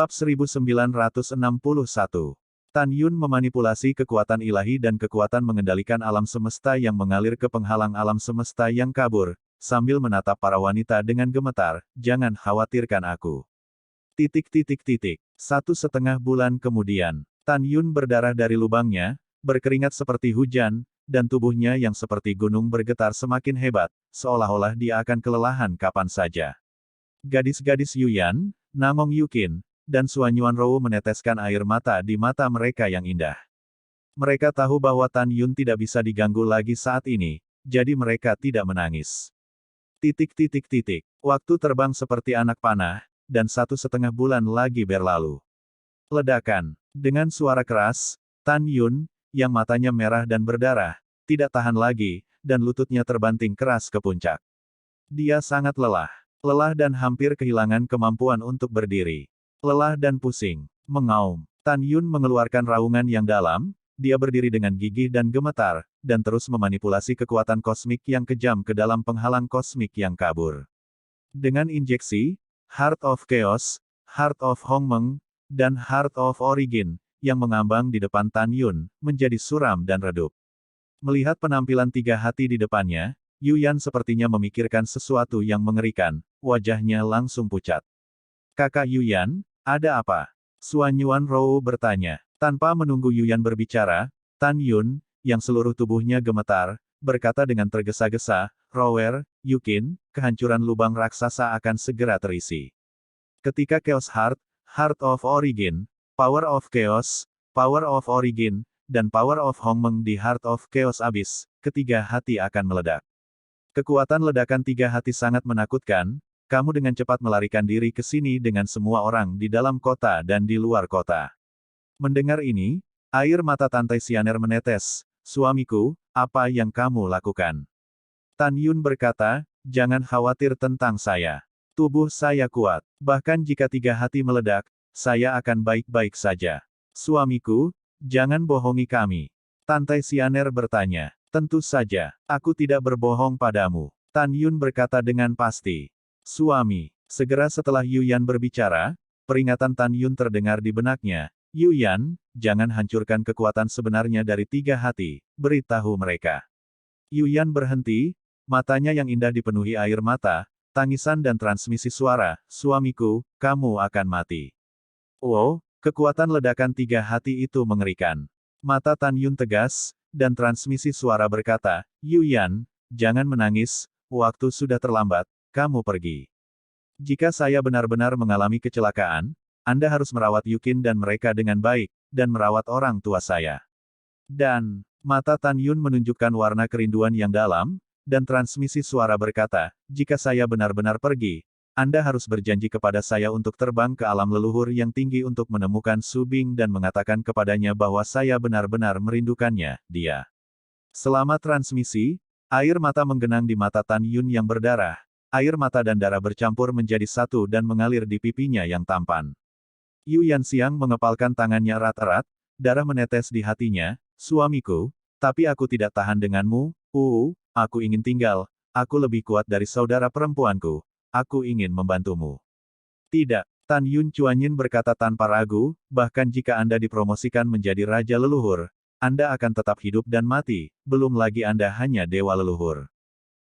Bab 1961. Tan Yun memanipulasi kekuatan ilahi dan kekuatan mengendalikan alam semesta yang mengalir ke penghalang alam semesta yang kabur, sambil menatap para wanita dengan gemetar, "Jangan khawatirkan aku." 1,5 bulan kemudian, Tan Yun berdarah dari lubangnya, berkeringat seperti hujan, dan tubuhnya yang seperti gunung bergetar semakin hebat, seolah-olah dia akan kelelahan kapan saja. Gadis-gadis Yuyan, Namong Yukin, dan Suanyuan Rou meneteskan air mata di mata mereka yang indah. Mereka tahu bahwa Tan Yun tidak bisa diganggu lagi saat ini, jadi mereka tidak menangis. Waktu terbang seperti anak panah, dan 1,5 bulan lagi berlalu. Ledakan. Dengan suara keras, Tan Yun, yang matanya merah dan berdarah, tidak tahan lagi, dan lututnya terbanting keras ke puncak. Dia sangat lelah. Lelah dan hampir kehilangan kemampuan untuk berdiri. Lelah dan pusing. Mengaum. Tan Yun mengeluarkan raungan yang dalam, dia berdiri dengan gigih dan gemetar, dan terus memanipulasi kekuatan kosmik yang kejam ke dalam penghalang kosmik yang kabur. Dengan injeksi, Heart of Chaos, Heart of Hongmeng, dan Heart of Origin, yang mengambang di depan Tan Yun, menjadi suram dan redup. Melihat penampilan tiga hati di depannya, Yuyan sepertinya memikirkan sesuatu yang mengerikan, wajahnya langsung pucat. "Kakak Yuyan, ada apa?" Suanyuan Rou bertanya. Tanpa menunggu Yuyan berbicara, Tan Yun, yang seluruh tubuhnya gemetar, berkata dengan tergesa-gesa, "Rower, Yukin, kehancuran lubang raksasa akan segera terisi. Ketika Chaos Heart, Heart of Origin, Power of Chaos, Power of Origin, dan Power of Hongmeng di Heart of Chaos habis, ketiga hati akan meledak. Kekuatan ledakan tiga hati sangat menakutkan, kamu dengan cepat melarikan diri ke sini dengan semua orang di dalam kota dan di luar kota." Mendengar ini, air mata Tantai Sianer menetes. "Suamiku, apa yang kamu lakukan?" Tan Yun berkata, "Jangan khawatir tentang saya. Tubuh saya kuat. Bahkan jika tiga hati meledak, saya akan baik-baik saja." "Suamiku, jangan bohongi kami." Tantai Sianer bertanya. "Tentu saja, aku tidak berbohong padamu." Tan Yun berkata dengan pasti. "Suami." Segera setelah Yuyan berbicara, peringatan Tan Yun terdengar di benaknya. "Yuyan, jangan hancurkan kekuatan sebenarnya dari tiga hati, beritahu mereka." Yuyan berhenti, matanya yang indah dipenuhi air mata, tangisan dan transmisi suara, "Suamiku, kamu akan mati." Oh, kekuatan ledakan tiga hati itu mengerikan. Mata Tan Yun tegas, dan transmisi suara berkata, "Yuyan, jangan menangis, waktu sudah terlambat, kamu pergi. Jika saya benar-benar mengalami kecelakaan, Anda harus merawat Yukin dan mereka dengan baik, dan merawat orang tua saya." Dan, mata Tan Yun menunjukkan warna kerinduan yang dalam, dan transmisi suara berkata, "Jika saya benar-benar pergi, Anda harus berjanji kepada saya untuk terbang ke alam leluhur yang tinggi untuk menemukan Su Bing dan mengatakan kepadanya bahwa saya benar-benar merindukannya, dia." Selama transmisi, air mata menggenang di mata Tan Yun yang berdarah, air mata dan darah bercampur menjadi satu dan mengalir di pipinya yang tampan. Yu Yanxiang mengepalkan tangannya erat-erat, darah menetes di hatinya, "Suamiku, tapi aku tidak tahan denganmu, aku ingin tinggal, aku lebih kuat dari saudara perempuanku, aku ingin membantumu." "Tidak," Tan Yun Chuanyin berkata tanpa ragu, "bahkan jika Anda dipromosikan menjadi Raja Leluhur, Anda akan tetap hidup dan mati, belum lagi Anda hanya Dewa Leluhur."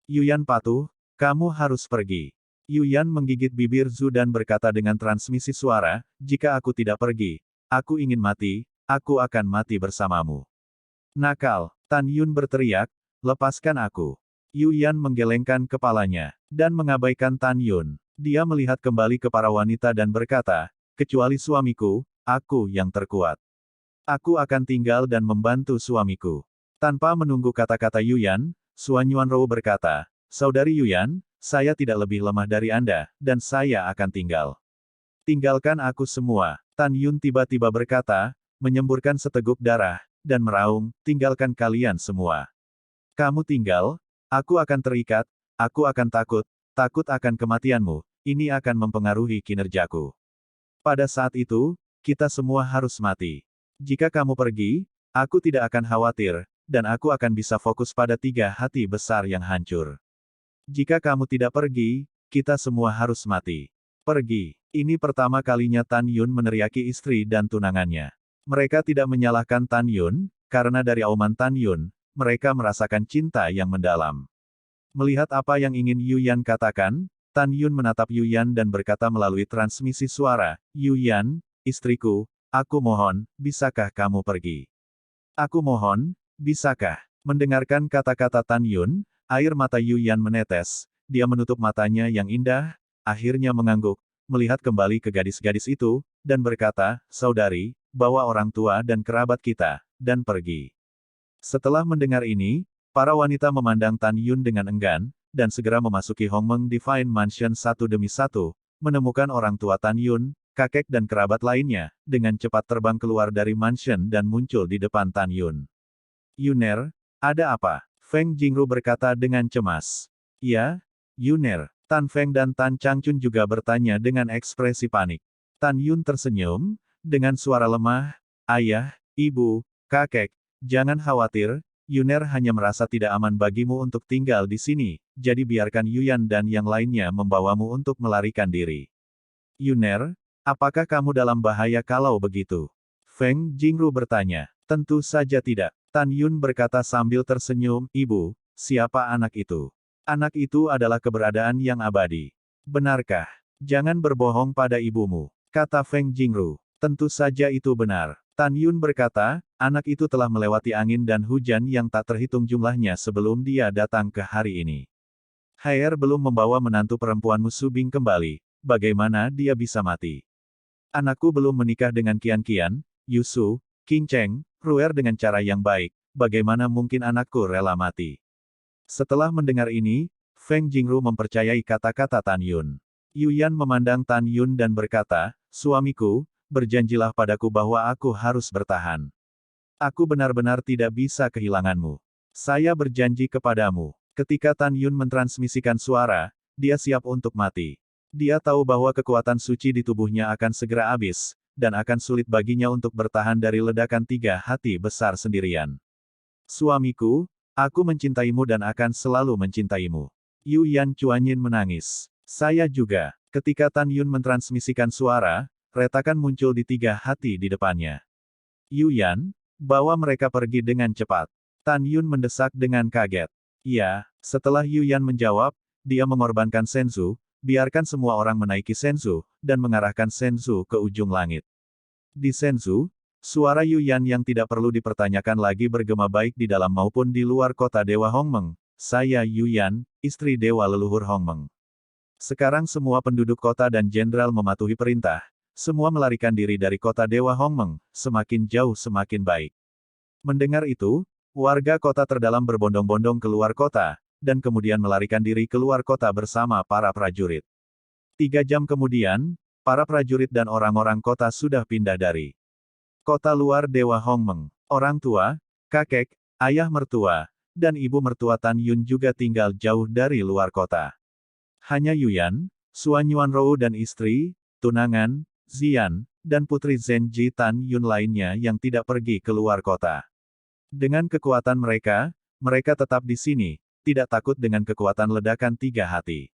"Yuyan patuh, kamu harus pergi." Yuyan menggigit bibir Zhu dan berkata dengan transmisi suara, "Jika aku tidak pergi, aku ingin mati, aku akan mati bersamamu." "Nakal!" Tan Yun berteriak, "Lepaskan aku." Yuyan menggelengkan kepalanya, dan mengabaikan Tan Yun. Dia melihat kembali ke para wanita dan berkata, "Kecuali suamiku, aku yang terkuat. Aku akan tinggal dan membantu suamiku." Tanpa menunggu kata-kata Yuyan, Suanyuan Rou berkata, "Saudari Yuyan, saya tidak lebih lemah dari Anda, dan saya akan tinggal." "Tinggalkan aku semua." Tan Yun tiba-tiba berkata, menyemburkan seteguk darah, dan meraung, "Tinggalkan kalian semua. Kamu tinggal, aku akan terikat, aku akan takut, takut akan kematianmu, ini akan mempengaruhi kinerjaku. Pada saat itu, kita semua harus mati. Jika kamu pergi, aku tidak akan khawatir, dan aku akan bisa fokus pada tiga hati besar yang hancur. Jika kamu tidak pergi, kita semua harus mati." Pergi. Ini pertama kalinya Tan Yun meneriaki istri dan tunangannya. Mereka tidak menyalahkan Tan Yun, karena dari auman Tan Yun, mereka merasakan cinta yang mendalam. Melihat apa yang ingin Yu Yan katakan, Tan Yun menatap Yu Yan dan berkata melalui transmisi suara, Yu Yan, istriku, aku mohon, bisakah kamu pergi? Aku mohon, bisakah? Mendengarkan kata-kata Tan Yun, air mata Yu Yan menetes, dia menutup matanya yang indah, akhirnya mengangguk, melihat kembali ke gadis-gadis itu, dan berkata, saudari, bawa orang tua dan kerabat kita, dan pergi. Setelah mendengar ini, para wanita memandang Tan Yun dengan enggan, dan segera memasuki Hongmeng Divine Mansion satu demi satu, menemukan orang tua Tan Yun, kakek dan kerabat lainnya, dengan cepat terbang keluar dari mansion dan muncul di depan Tan Yun. Yuner, ada apa? Feng Jingru berkata dengan cemas. Ya, Yuner. Tan Feng dan Tan Changchun juga bertanya dengan ekspresi panik. Tan Yun tersenyum, dengan suara lemah, ayah, ibu, kakek, jangan khawatir, Yuner hanya merasa tidak aman bagimu untuk tinggal di sini, jadi biarkan Yuyan dan yang lainnya membawamu untuk melarikan diri. Yuner, apakah kamu dalam bahaya kalau begitu? Feng Jingru bertanya. Tentu saja tidak. Tan Yun berkata sambil tersenyum, Ibu, siapa anak itu? Anak itu adalah keberadaan yang abadi. Benarkah? Jangan berbohong pada ibumu, kata Feng Jingru. Tentu saja itu benar. Tan Yun berkata, anak itu telah melewati angin dan hujan yang tak terhitung jumlahnya sebelum dia datang ke hari ini. Haier belum membawa menantu perempuanmu Subing kembali, bagaimana dia bisa mati? Anakku belum menikah dengan Qian, Yusu, Qing Cheng, Ruer dengan cara yang baik, bagaimana mungkin anakku rela mati? Setelah mendengar ini, Feng Jingru mempercayai kata-kata Tan Yun. Yu Yan memandang Tan Yun dan berkata, suamiku, berjanjilah padaku bahwa aku harus bertahan. Aku benar-benar tidak bisa kehilanganmu. Saya berjanji kepadamu. Ketika Tan Yun mentransmisikan suara, dia siap untuk mati. Dia tahu bahwa kekuatan suci di tubuhnya akan segera habis, dan akan sulit baginya untuk bertahan dari ledakan tiga hati besar sendirian. Suamiku, aku mencintaimu dan akan selalu mencintaimu. Yu Yan Chuanyin menangis. Saya juga. Ketika Tan Yun mentransmisikan suara, retakan muncul di tiga hati di depannya. Yu Yan, bawa mereka pergi dengan cepat. Tan Yun mendesak dengan kaget. Iya, setelah Yu Yan menjawab, dia mengorbankan Senzu, biarkan semua orang menaiki Senzu, dan mengarahkan Senzu ke ujung langit. Di Senzu, suara Yu Yan yang tidak perlu dipertanyakan lagi bergema baik di dalam maupun di luar kota Dewa Hongmeng. Saya Yu Yan, istri Dewa Leluhur Hongmeng. Sekarang semua penduduk kota dan jenderal mematuhi perintah. Semua melarikan diri dari kota Dewa Hongmeng, semakin jauh semakin baik. Mendengar itu, warga kota terdalam berbondong-bondong keluar kota, dan kemudian melarikan diri keluar kota bersama para prajurit. 3 jam kemudian, para prajurit dan orang-orang kota sudah pindah dari kota luar Dewa Hongmeng. Orang tua, kakek, ayah mertua, dan ibu mertua Tan Yun juga tinggal jauh dari luar kota. Hanya Yuyan, Suan Yuanrou dan istri, tunangan, Zian, dan putri Zenji Tan Yun lainnya yang tidak pergi keluar kota. Dengan kekuatan mereka, mereka tetap di sini, tidak takut dengan kekuatan ledakan tiga hati.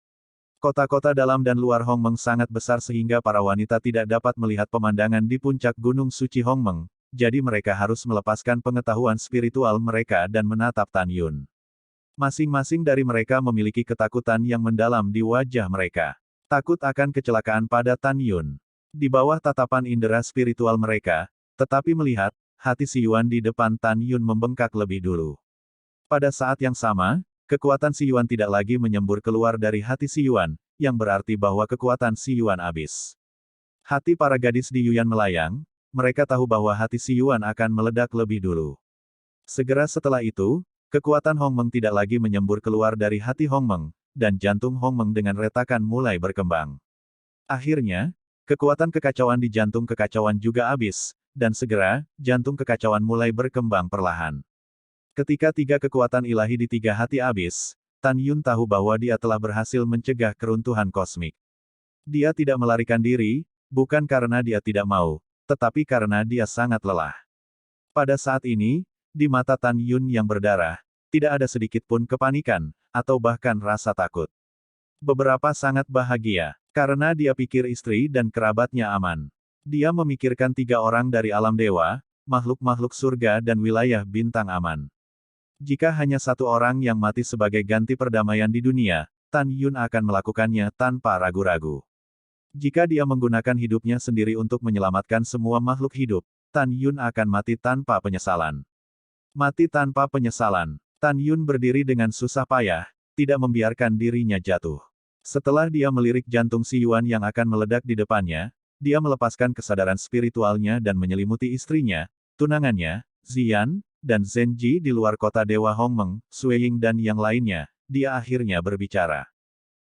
Kota-kota dalam dan luar Hongmeng sangat besar sehingga para wanita tidak dapat melihat pemandangan di puncak Gunung Suci Hongmeng, jadi mereka harus melepaskan pengetahuan spiritual mereka dan menatap Tan Yun. Masing-masing dari mereka memiliki ketakutan yang mendalam di wajah mereka. Takut akan kecelakaan pada Tan Yun. Di bawah tatapan indera spiritual mereka, tetapi melihat, hati Si Yuan di depan Tan Yun membengkak lebih dulu. Pada saat yang sama, kekuatan Si Yuan tidak lagi menyembur keluar dari hati Si Yuan, yang berarti bahwa kekuatan Si Yuan habis. Hati para gadis di Yuyan melayang, mereka tahu bahwa hati Si Yuan akan meledak lebih dulu. Segera setelah itu, kekuatan Hongmeng tidak lagi menyembur keluar dari hati Hongmeng, dan jantung Hongmeng dengan retakan mulai berkembang. Akhirnya, kekuatan kekacauan di jantung kekacauan juga habis, dan segera, jantung kekacauan mulai berkembang perlahan. Ketika tiga kekuatan ilahi di tiga hati habis, Tan Yun tahu bahwa dia telah berhasil mencegah keruntuhan kosmik. Dia tidak melarikan diri, bukan karena dia tidak mau, tetapi karena dia sangat lelah. Pada saat ini, di mata Tan Yun yang berdarah, tidak ada sedikit pun kepanikan, atau bahkan rasa takut. Beberapa sangat bahagia. Karena dia pikir istri dan kerabatnya aman. Dia memikirkan 3 orang dari alam dewa, makhluk-makhluk surga dan wilayah bintang aman. Jika hanya 1 orang yang mati sebagai ganti perdamaian di dunia, Tan Yun akan melakukannya tanpa ragu-ragu. Jika dia menggunakan hidupnya sendiri untuk menyelamatkan semua makhluk hidup, Tan Yun akan mati tanpa penyesalan. Mati tanpa penyesalan. Tan Yun berdiri dengan susah payah, tidak membiarkan dirinya jatuh. Setelah dia melirik jantung Si Yuan yang akan meledak di depannya, dia melepaskan kesadaran spiritualnya dan menyelimuti istrinya, tunangannya, Ziyan, dan Zenji di luar kota Dewa Hongmeng, Sueying dan yang lainnya. Dia akhirnya berbicara.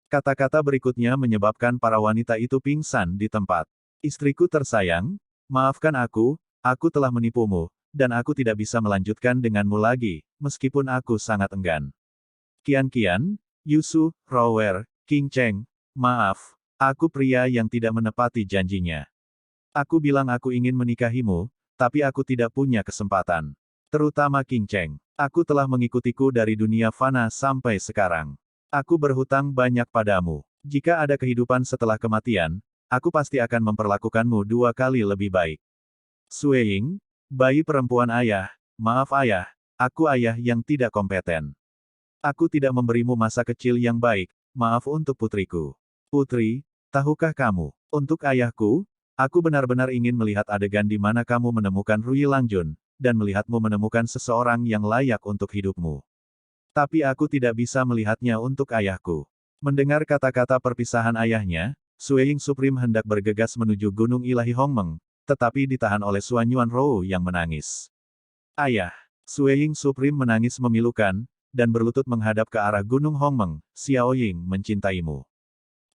Kata-kata berikutnya menyebabkan para wanita itu pingsan di tempat. Istriku tersayang, maafkan aku telah menipumu, dan aku tidak bisa melanjutkan denganmu lagi, meskipun aku sangat enggan. Kian-Kian, Yusu, Rower, King Cheng, maaf, aku pria yang tidak menepati janjinya. Aku bilang aku ingin menikahimu, tapi aku tidak punya kesempatan. Terutama King Cheng. Aku telah mengikutiku dari dunia fana sampai sekarang. Aku berhutang banyak padamu. Jika ada kehidupan setelah kematian, aku pasti akan memperlakukanmu 2 kali lebih baik. Sueying, bayi perempuan ayah, maaf ayah, aku ayah yang tidak kompeten. Aku tidak memberimu masa kecil yang baik, maaf untuk putriku. Putri, tahukah kamu, untuk ayahku, aku benar-benar ingin melihat adegan di mana kamu menemukan Rui Langjun, dan melihatmu menemukan seseorang yang layak untuk hidupmu. Tapi aku tidak bisa melihatnya untuk ayahku. Mendengar kata-kata perpisahan ayahnya, Sueying Supreme hendak bergegas menuju Gunung Ilahi Hongmeng, tetapi ditahan oleh Suan Yuan Rou yang menangis. Ayah, Sueying Supreme menangis memilukan, dan berlutut menghadap ke arah Gunung Hongmeng. Xiaoying mencintaimu.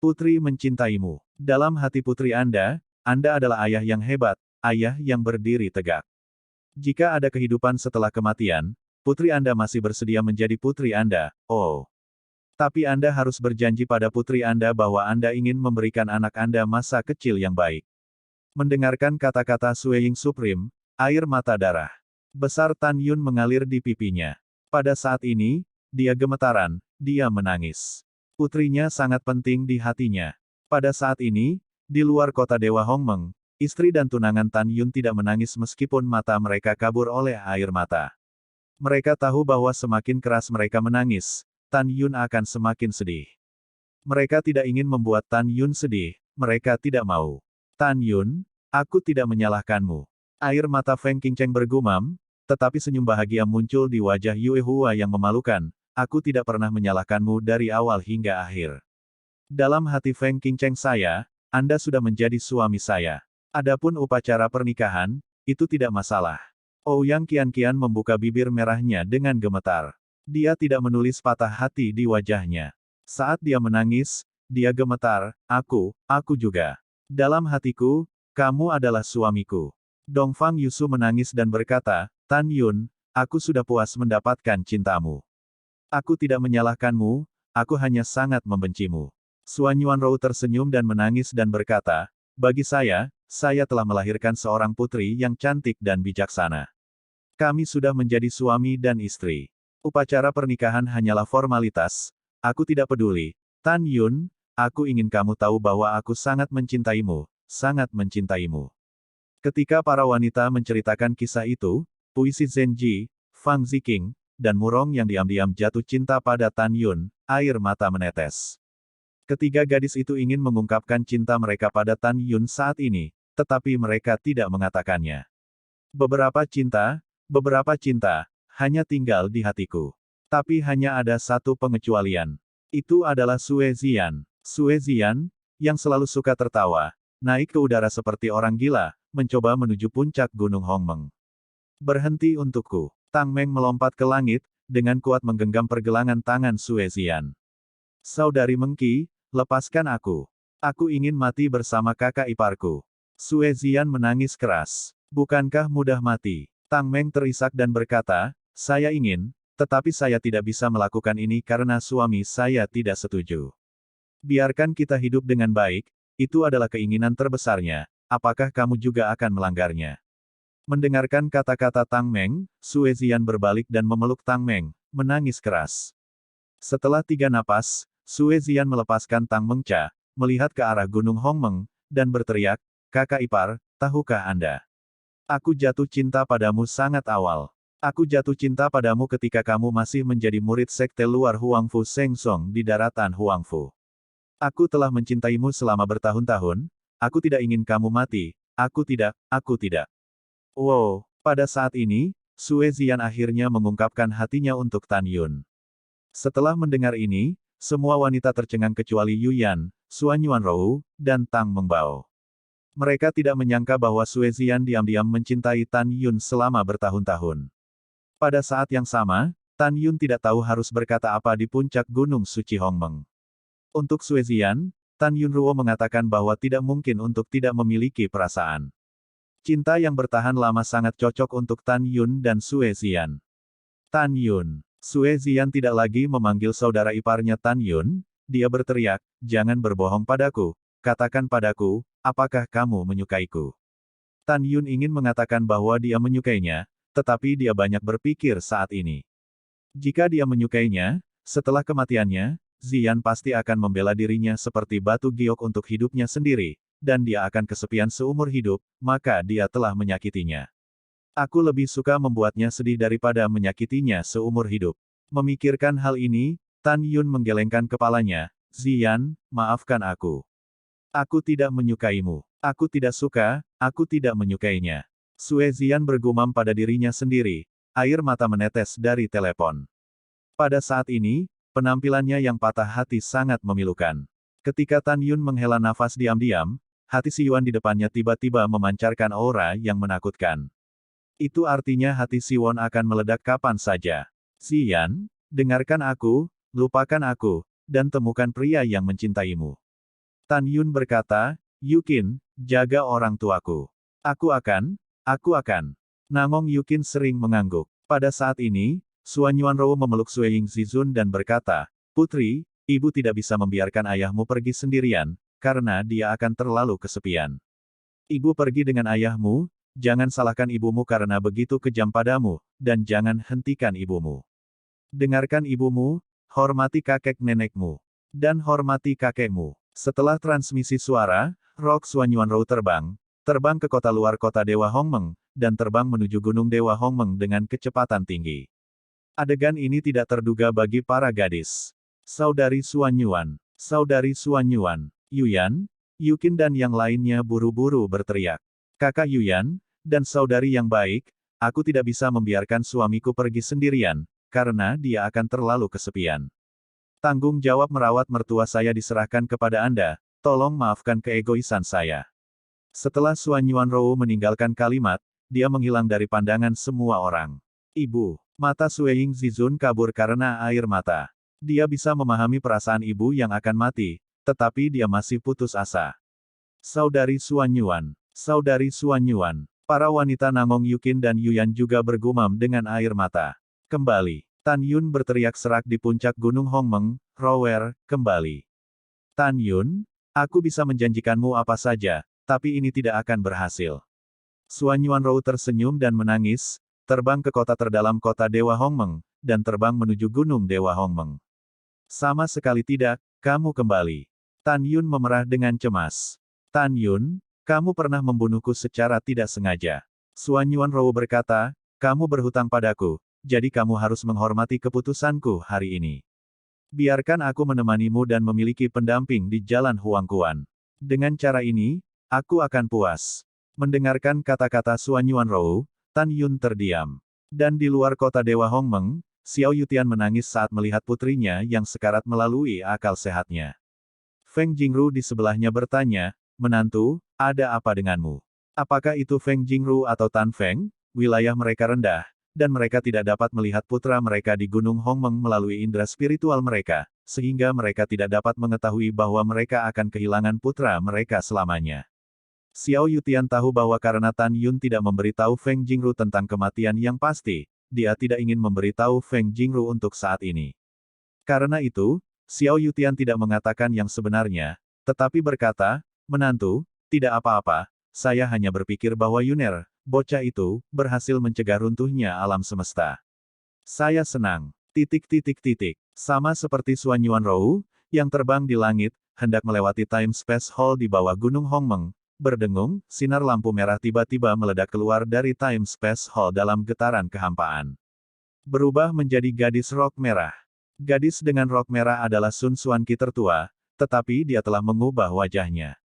Putri mencintaimu. Dalam hati putri Anda adalah ayah yang hebat, ayah yang berdiri tegak. Jika ada kehidupan setelah kematian, putri Anda masih bersedia menjadi putri Anda, oh. Tapi Anda harus berjanji pada putri Anda bahwa Anda ingin memberikan anak Anda masa kecil yang baik. Mendengarkan kata-kata Sueying Supreme, air mata darah besar Tan Yun mengalir di pipinya. Pada saat ini, dia gemetaran, dia menangis. Putrinya sangat penting di hatinya. Pada saat ini, di luar kota Dewa Hongmeng, istri dan tunangan Tan Yun tidak menangis meskipun mata mereka kabur oleh air mata. Mereka tahu bahwa semakin keras mereka menangis, Tan Yun akan semakin sedih. Mereka tidak ingin membuat Tan Yun sedih, mereka tidak mau. Tan Yun, aku tidak menyalahkanmu. Air mata Feng Qingcheng bergumam, tetapi senyum bahagia muncul di wajah Yue Hua yang memalukan. Aku tidak pernah menyalahkanmu dari awal hingga akhir. Dalam hati Feng Qingcheng saya, Anda sudah menjadi suami saya. Adapun upacara pernikahan, itu tidak masalah. Ouyang Qian-Qian membuka bibir merahnya dengan gemetar. Dia tidak menulis patah hati di wajahnya. Saat dia menangis, dia gemetar, aku juga. Dalam hatiku, kamu adalah suamiku. Dongfang Yusu menangis dan berkata, Tan Yun, aku sudah puas mendapatkan cintamu. Aku tidak menyalahkanmu, aku hanya sangat membencimu. Suan Yuan Rou tersenyum dan menangis dan berkata, bagi saya telah melahirkan seorang putri yang cantik dan bijaksana. Kami sudah menjadi suami dan istri. Upacara pernikahan hanyalah formalitas, aku tidak peduli. Tan Yun, aku ingin kamu tahu bahwa aku sangat mencintaimu, sangat mencintaimu. Ketika para wanita menceritakan kisah itu, puisi Zenji, Fang Ziqing, dan Murong yang diam-diam jatuh cinta pada Tan Yun, air mata menetes. Ketiga gadis itu ingin mengungkapkan cinta mereka pada Tan Yun saat ini, tetapi mereka tidak mengatakannya. Beberapa cinta, hanya tinggal di hatiku. Tapi hanya ada satu pengecualian. Itu adalah Sue Ziyan. Sue Ziyan, yang selalu suka tertawa, naik ke udara seperti orang gila, mencoba menuju puncak Gunung Hongmeng. Berhenti untukku. Tang Meng melompat ke langit, dengan kuat menggenggam pergelangan tangan Sue Ziyan. Saudari Mengki, lepaskan aku. Aku ingin mati bersama kakak iparku. Sue Ziyan menangis keras. Bukankah mudah mati? Tang Meng terisak dan berkata, saya ingin, tetapi saya tidak bisa melakukan ini karena suami saya tidak setuju. Biarkan kita hidup dengan baik, itu adalah keinginan terbesarnya, apakah kamu juga akan melanggarnya? Mendengarkan kata-kata Tang Meng, Sue Ziyan berbalik dan memeluk Tang Meng, menangis keras. Setelah 3 napas, Sue Ziyan melepaskan Tang Mengca, melihat ke arah Gunung Hongmeng, dan berteriak, "Kakak ipar, tahukah Anda? Aku jatuh cinta padamu sangat awal. Aku jatuh cinta padamu ketika kamu masih menjadi murid sekte luar Huangfu Seng Song di daratan Huangfu. Aku telah mencintaimu selama bertahun-tahun, aku tidak ingin kamu mati, aku tidak, aku tidak." Wow, pada saat ini, Sue Ziyan akhirnya mengungkapkan hatinya untuk Tan Yun. Setelah mendengar ini, semua wanita tercengang kecuali Yu Yan, Suan Yuanrou, dan Tang Mengbao. Mereka tidak menyangka bahwa Sue Ziyan diam-diam mencintai Tan Yun selama bertahun-tahun. Pada saat yang sama, Tan Yun tidak tahu harus berkata apa di puncak Gunung Suci Hongmeng. Untuk Sue Ziyan, Tan Yunruo mengatakan bahwa tidak mungkin untuk tidak memiliki perasaan. Cinta yang bertahan lama sangat cocok untuk Tan Yun dan Sue Ziyan. Tan Yun. Sue Ziyan tidak lagi memanggil saudara iparnya Tan Yun, dia berteriak, "Jangan berbohong padaku, katakan padaku, apakah kamu menyukaiku?" Tan Yun ingin mengatakan bahwa dia menyukainya, tetapi dia banyak berpikir saat ini. Jika dia menyukainya, setelah kematiannya, Ziyan pasti akan membela dirinya seperti batu giok untuk hidupnya sendiri, dan dia akan kesepian seumur hidup, maka dia telah menyakitinya. Aku lebih suka membuatnya sedih daripada menyakitinya seumur hidup. Memikirkan hal ini, Tan Yun menggelengkan kepalanya, "Ziyan, maafkan aku. Aku tidak menyukaimu. Aku tidak suka, aku tidak menyukainya." Sue Ziyan bergumam pada dirinya sendiri, air mata menetes dari telepon. Pada saat ini, penampilannya yang patah hati sangat memilukan. Ketika Tan Yun menghela nafas diam-diam, hati Si Yuan di depannya tiba-tiba memancarkan aura yang menakutkan. Itu artinya hati Siwon akan meledak kapan saja. "Ziyan, dengarkan aku, lupakan aku, dan temukan pria yang mencintaimu." Tan Yun berkata, "Yukin, jaga orang tuaku. Aku akan. Nangong Yukin sering mengangguk. Pada saat ini, Suan Yuanrou memeluk Sue Ying Zizun dan berkata, "Putri, ibu tidak bisa membiarkan ayahmu pergi sendirian, karena dia akan terlalu kesepian. Ibu pergi dengan ayahmu, jangan salahkan ibumu karena begitu kejam padamu, dan jangan hentikan ibumu. Dengarkan ibumu, hormati kakek nenekmu, dan hormati kakekmu." Setelah transmisi suara, Rock Suan Yuanrou terbang ke kota luar kota Dewa Hongmeng, dan terbang menuju Gunung Dewa Hongmeng dengan kecepatan tinggi. Adegan ini tidak terduga bagi para gadis. Saudari Suan Yuan, Yuyan, Yukin dan yang lainnya buru-buru berteriak. "Kakak Yuyan, dan saudari yang baik, aku tidak bisa membiarkan suamiku pergi sendirian, karena dia akan terlalu kesepian. Tanggung jawab merawat mertua saya diserahkan kepada Anda, tolong maafkan keegoisan saya." Setelah Suan Yuanrou meninggalkan kalimat, dia menghilang dari pandangan semua orang. "Ibu." Mata Sue Ying Zizun kabur karena air mata. Dia bisa memahami perasaan ibu yang akan mati, tetapi dia masih putus asa. Saudari Suan Yuan. Para wanita Nangong Yukin dan Yuyan juga bergumam dengan air mata. "Kembali." Tan Yun berteriak serak di puncak Gunung Hongmeng, "Rower, kembali." "Tan Yun, aku bisa menjanjikanmu apa saja, tapi ini tidak akan berhasil." Suan Yuanrou tersenyum dan menangis, terbang ke kota terdalam kota Dewa Hongmeng, dan terbang menuju Gunung Dewa Hongmeng. "Sama sekali tidak, kamu kembali." Tan Yun memerah dengan cemas. "Tan Yun, kamu pernah membunuhku secara tidak sengaja." Suan Yuanrou berkata, "Kamu berhutang padaku, jadi kamu harus menghormati keputusanku hari ini. Biarkan aku menemanimu dan memiliki pendamping di jalan Huangkuan. Dengan cara ini, aku akan puas." Mendengarkan kata-kata Suan Yuanrou, Tan Yun terdiam. Dan di luar kota Dewa Hongmeng, Xiao Yutian menangis saat melihat putrinya yang sekarat melalui akal sehatnya. Feng Jingru di sebelahnya bertanya, "Menantu, ada apa denganmu? Apakah itu Feng Jingru atau Tan Feng? Wilayah mereka rendah, dan mereka tidak dapat melihat putra mereka di Gunung Hongmeng melalui indera spiritual mereka, sehingga mereka tidak dapat mengetahui bahwa mereka akan kehilangan putra mereka selamanya." Xiao Yutian tahu bahwa karena Tan Yun tidak memberitahu Feng Jingru tentang kematian yang pasti, dia tidak ingin memberitahu Feng Jingru untuk saat ini. Karena itu, Xiao Yutian tidak mengatakan yang sebenarnya, tetapi berkata, "Menantu, tidak apa-apa, saya hanya berpikir bahwa Yuner, bocah itu, berhasil mencegah runtuhnya alam semesta. Saya senang. Sama seperti Suan Yuanrou, yang terbang di langit, hendak melewati Time Space Hall di bawah Gunung Hongmeng. Berdengung, sinar lampu merah tiba-tiba meledak keluar dari Time Space Hall dalam getaran kehampaan. Berubah menjadi gadis rok merah. Gadis dengan rok merah adalah Sun Xuanqi tertua, tetapi dia telah mengubah wajahnya.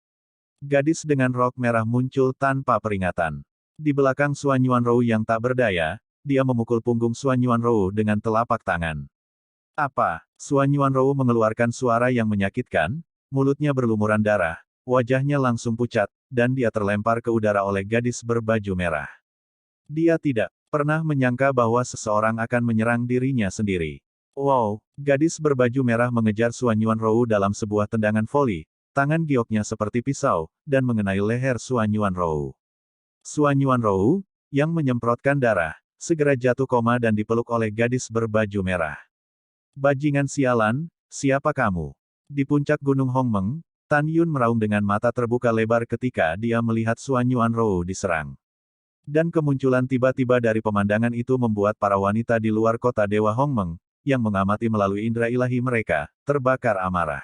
Gadis dengan rok merah muncul tanpa peringatan. Di belakang Xuan Yuanrou yang tak berdaya, dia memukul punggung Xuan Yuanrou dengan telapak tangan. Apa? Xuan Yuanrou mengeluarkan suara yang menyakitkan, mulutnya berlumuran darah, wajahnya langsung pucat, dan dia terlempar ke udara oleh gadis berbaju merah. Dia tidak pernah menyangka bahwa seseorang akan menyerang dirinya sendiri. Wow, gadis berbaju merah mengejar Xuan Yuanrou dalam sebuah tendangan voli, tangan gioknya seperti pisau, dan mengenai leher Xuan Yuanrou. Xuan Yuanrou, yang menyemprotkan darah, segera jatuh koma dan dipeluk oleh gadis berbaju merah. Bajingan sialan, siapa kamu? Di puncak Gunung Hongmeng, Tan Yun meraung dengan mata terbuka lebar ketika dia melihat Xuan Yuanrou diserang. Dan kemunculan tiba-tiba dari pemandangan itu membuat para wanita di luar kota Dewa Hongmeng, yang mengamati melalui indera ilahi mereka, terbakar amarah.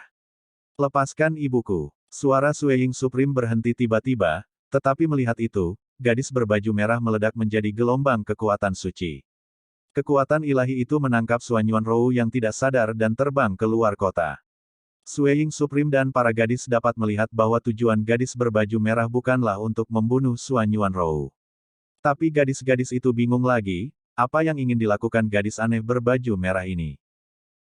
Lepaskan ibuku. Suara Sueying Supreme berhenti tiba-tiba, tetapi melihat itu, gadis berbaju merah meledak menjadi gelombang kekuatan suci. Kekuatan ilahi itu menangkap Xuan Yuanrou yang tidak sadar dan terbang keluar kota. Sueying Supreme dan para gadis dapat melihat bahwa tujuan gadis berbaju merah bukanlah untuk membunuh Xuan Yuanrou. Tapi gadis-gadis itu bingung lagi, apa yang ingin dilakukan gadis aneh berbaju merah ini.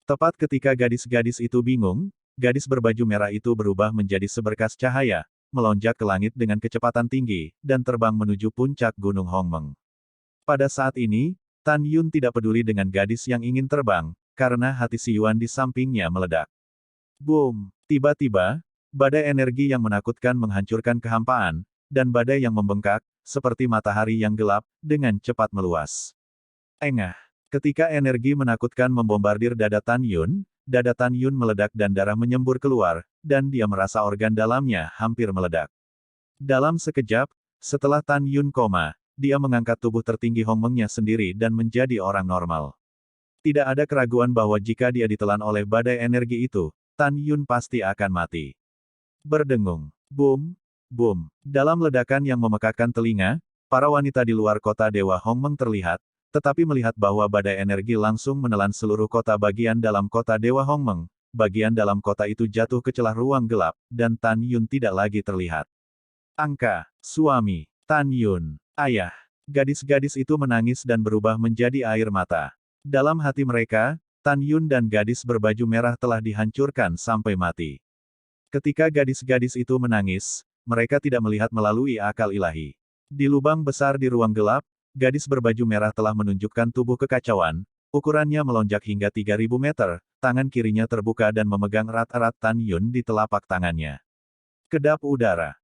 Tepat ketika gadis-gadis itu bingung, gadis berbaju merah itu berubah menjadi seberkas cahaya, melonjak ke langit dengan kecepatan tinggi, dan terbang menuju puncak Gunung Hongmeng. Pada saat ini, Tan Yun tidak peduli dengan gadis yang ingin terbang, karena hati si Yuan di sampingnya meledak. Boom! Tiba-tiba, badai energi yang menakutkan menghancurkan kehampaan, dan badai yang membengkak, seperti matahari yang gelap, dengan cepat meluas. Engah! Ketika energi menakutkan membombardir dada Tan Yun meledak dan darah menyembur keluar, dan dia merasa organ dalamnya hampir meledak. Dalam sekejap, setelah Tan Yun koma, dia mengangkat tubuh tertinggi Hongmengnya sendiri dan menjadi orang normal. Tidak ada keraguan bahwa jika dia ditelan oleh badai energi itu, Tan Yun pasti akan mati. Berdengung. Boom, boom. Dalam ledakan yang memekakkan telinga, para wanita di luar kota Dewa Hongmeng terlihat, tetapi melihat bahwa badai energi langsung menelan seluruh kota bagian dalam kota Dewa Hongmeng, bagian dalam kota itu jatuh ke celah ruang gelap, dan Tan Yun tidak lagi terlihat. Angka, suami, Tan Yun, ayah. Gadis-gadis itu menangis dan berubah menjadi air mata. Dalam hati mereka, Tan Yun dan gadis berbaju merah telah dihancurkan sampai mati. Ketika gadis-gadis itu menangis, mereka tidak melihat melalui akal ilahi. Di lubang besar di ruang gelap, gadis berbaju merah telah menunjukkan tubuh kekacauan, ukurannya melonjak hingga 3000 meter, tangan kirinya terbuka dan memegang erat-erat Tan Yun di telapak tangannya. Kedap udara,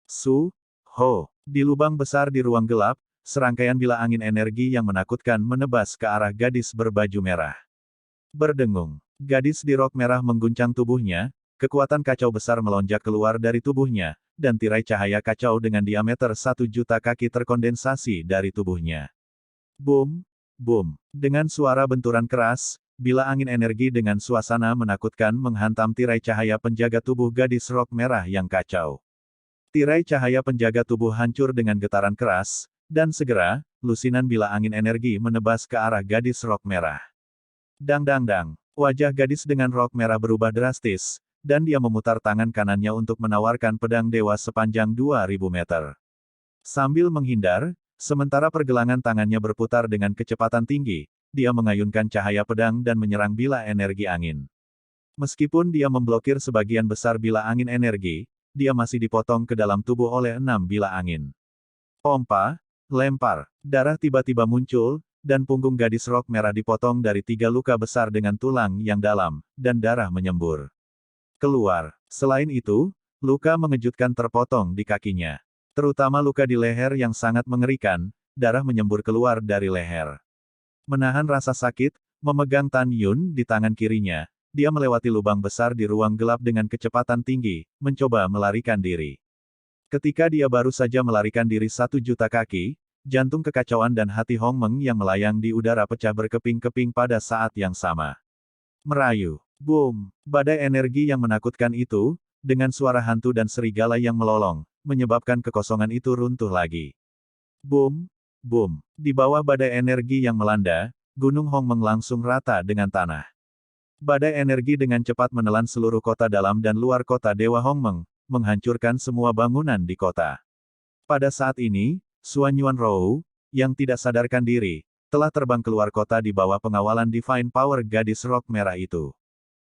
Ho! Di lubang besar di ruang gelap, serangkaian bila angin energi yang menakutkan menebas ke arah gadis berbaju merah. Berdengung. Gadis di rok merah mengguncang tubuhnya, kekuatan kacau besar melonjak keluar dari tubuhnya, dan tirai cahaya kacau dengan diameter 1 juta kaki terkondensasi dari tubuhnya. Boom, boom. Dengan suara benturan keras, bila angin energi dengan suasana menakutkan menghantam tirai cahaya penjaga tubuh gadis rok merah yang kacau. Tirai cahaya penjaga tubuh hancur dengan getaran keras, dan segera, lusinan bila angin energi menebas ke arah gadis rok merah. Dang dang dang. Wajah gadis dengan rok merah berubah drastis, dan dia memutar tangan kanannya untuk menawarkan pedang dewa sepanjang 2000 meter. Sambil menghindar, sementara pergelangan tangannya berputar dengan kecepatan tinggi, dia mengayunkan cahaya pedang dan menyerang bila energi angin. Meskipun dia memblokir sebagian besar bila angin energi, dia masih dipotong ke dalam tubuh oleh 6 bila angin. Pompa, lempar, darah tiba-tiba muncul, dan punggung gadis rok merah dipotong dari 3 luka besar dengan tulang yang dalam, dan darah menyembur keluar. Selain itu, luka mengejutkan terpotong di kakinya. Terutama luka di leher yang sangat mengerikan, darah menyembur keluar dari leher. Menahan rasa sakit, memegang Tan Yun di tangan kirinya, dia melewati lubang besar di ruang gelap dengan kecepatan tinggi, mencoba melarikan diri. Ketika dia baru saja melarikan diri 1 juta kaki, jantung kekacauan dan hati Hongmeng yang melayang di udara pecah berkeping-keping pada saat yang sama. Merayu. Boom. Badai energi yang menakutkan itu, dengan suara hantu dan serigala yang melolong, menyebabkan kekosongan itu runtuh lagi. Boom, boom. Di bawah badai energi yang melanda, Gunung Hongmeng langsung rata dengan tanah. Badai energi dengan cepat menelan seluruh kota dalam dan luar kota Dewa Hongmeng, menghancurkan semua bangunan di kota. Pada saat ini, Xuan Yuanrou, yang tidak sadarkan diri, telah terbang keluar kota di bawah pengawalan Divine Power gadis rok merah itu.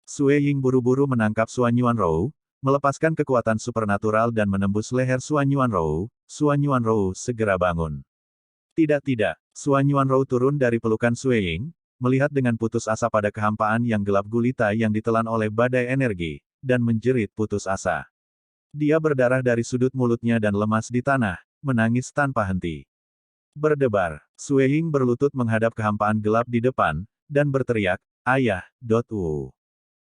Sue Ying buru-buru menangkap Xuan Yuanrou, melepaskan kekuatan supernatural dan menembus leher Xuan Yuanrou. Xuan Yuanrou segera bangun. Tidak, Xuan Yuanrou turun dari pelukan Sue Ying, melihat dengan putus asa pada kehampaan yang gelap gulita yang ditelan oleh badai energi, dan menjerit putus asa. Dia berdarah dari sudut mulutnya dan lemas di tanah, menangis tanpa henti. Berdebar, Sue Ying berlutut menghadap kehampaan gelap di depan, dan berteriak, "Ayah, Wu."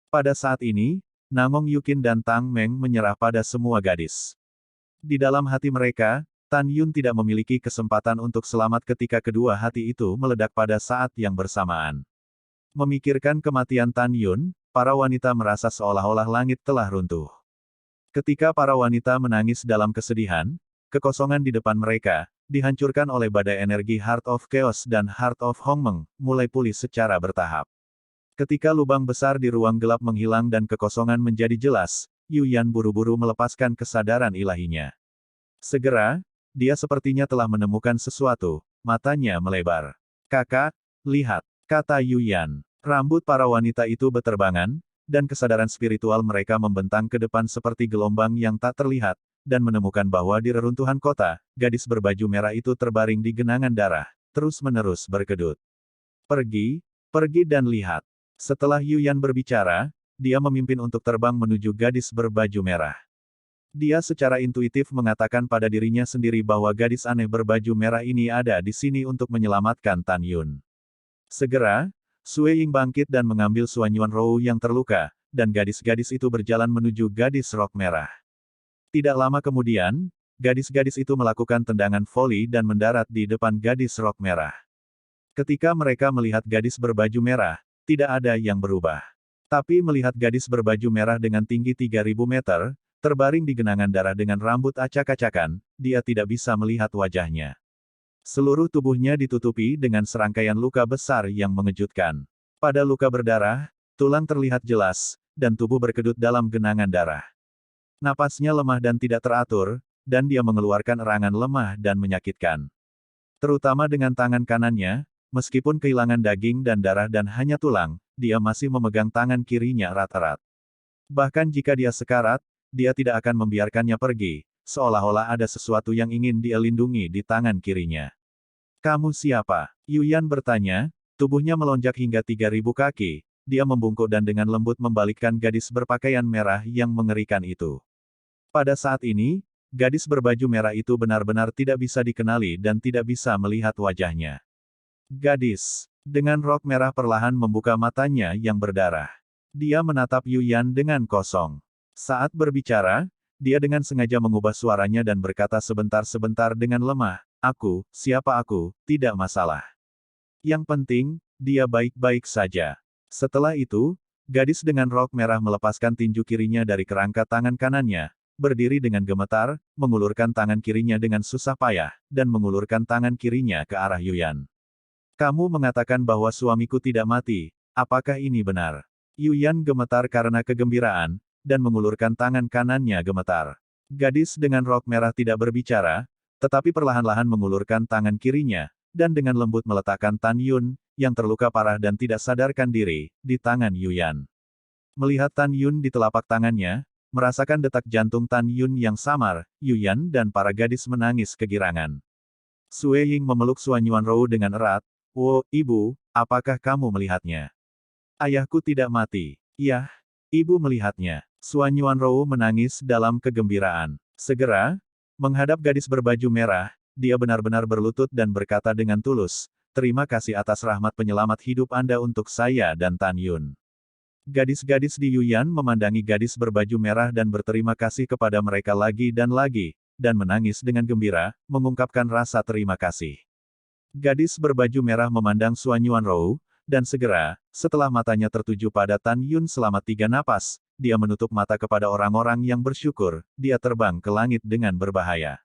Pada saat ini, Nangong Yukin dan Tang Meng menyerah pada semua gadis. Di dalam hati mereka, Tan Yun tidak memiliki kesempatan untuk selamat ketika kedua hati itu meledak pada saat yang bersamaan. Memikirkan kematian Tan Yun, para wanita merasa seolah-olah langit telah runtuh. Ketika para wanita menangis dalam kesedihan, kekosongan di depan mereka, dihancurkan oleh badai energi Heart of Chaos dan Heart of Hongmeng, mulai pulih secara bertahap. Ketika lubang besar di ruang gelap menghilang dan kekosongan menjadi jelas, Yu Yan buru-buru melepaskan kesadaran ilahinya. Segera, dia sepertinya telah menemukan sesuatu, matanya melebar. "Kakak, lihat," kata Yu Yan. Rambut para wanita itu beterbangan, dan kesadaran spiritual mereka membentang ke depan seperti gelombang yang tak terlihat, dan menemukan bahwa di reruntuhan kota, gadis berbaju merah itu terbaring di genangan darah, terus-menerus berkedut. Pergi dan lihat." Setelah Yu Yan berbicara, dia memimpin untuk terbang menuju gadis berbaju merah. Dia secara intuitif mengatakan pada dirinya sendiri bahwa gadis aneh berbaju merah ini ada di sini untuk menyelamatkan Tan Yun. Segera, Sue Ying bangkit dan mengambil Xuan Yuanrou yang terluka, dan gadis-gadis itu berjalan menuju gadis rok merah. Tidak lama kemudian, gadis-gadis itu melakukan tendangan voli dan mendarat di depan gadis rok merah. Ketika mereka melihat gadis berbaju merah, tidak ada yang berubah. Tapi melihat gadis berbaju merah dengan tinggi 3000 meter, terbaring di genangan darah dengan rambut acak-acakan, dia tidak bisa melihat wajahnya. Seluruh tubuhnya ditutupi dengan serangkaian luka besar yang mengejutkan. Pada luka berdarah, tulang terlihat jelas, dan tubuh berkedut dalam genangan darah. Napasnya lemah dan tidak teratur, dan dia mengeluarkan erangan lemah dan menyakitkan. Terutama dengan tangan kanannya, meskipun kehilangan daging dan darah dan hanya tulang, dia masih memegang tangan kirinya erat-erat. Bahkan jika dia sekarat, dia tidak akan membiarkannya pergi, seolah-olah ada sesuatu yang ingin dia lindungi di tangan kirinya. "Kamu siapa?" Yu Yan bertanya, tubuhnya melonjak hingga 3000 kaki, dia membungkuk dan dengan lembut membalikkan gadis berpakaian merah yang mengerikan itu. Pada saat ini, gadis berbaju merah itu benar-benar tidak bisa dikenali dan tidak bisa melihat wajahnya. Gadis dengan rok merah perlahan membuka matanya yang berdarah. Dia menatap Yu Yan dengan kosong. Saat berbicara, dia dengan sengaja mengubah suaranya dan berkata sebentar-sebentar dengan lemah, siapa aku, tidak masalah. Yang penting, dia baik-baik saja." Setelah itu, gadis dengan rok merah melepaskan tinju kirinya dari kerangka tangan kanannya, berdiri dengan gemetar, mengulurkan tangan kirinya dengan susah payah, dan mengulurkan tangan kirinya ke arah Yu Yan. "Kamu mengatakan bahwa suamiku tidak mati, apakah ini benar?" Yu Yan gemetar karena kegembiraan, dan mengulurkan tangan kanannya gemetar. Gadis dengan rok merah tidak berbicara, tetapi perlahan-lahan mengulurkan tangan kirinya, dan dengan lembut meletakkan Tan Yun, yang terluka parah dan tidak sadarkan diri, di tangan Yu Yan. Melihat Tan Yun di telapak tangannya, merasakan detak jantung Tan Yun yang samar, Yu Yan dan para gadis menangis kegirangan. Sue Ying memeluk Xuan Yuanrou dengan erat. "Wo, ibu, apakah kamu melihatnya?" "Ayahku tidak mati." "Yah, ibu melihatnya." Xuan Yuanrou menangis dalam kegembiraan. Segera, menghadap gadis berbaju merah, dia benar-benar berlutut dan berkata dengan tulus, "Terima kasih atas rahmat penyelamat hidup Anda untuk saya dan Tan Yun." Gadis-gadis di Yuyan memandangi gadis berbaju merah dan berterima kasih kepada mereka lagi, dan menangis dengan gembira, mengungkapkan rasa terima kasih. Gadis berbaju merah memandang Xuan Yuanrou, dan segera, setelah matanya tertuju pada Tan Yun selama 3 napas, dia menutup mata kepada orang-orang yang bersyukur, dia terbang ke langit dengan berbahaya.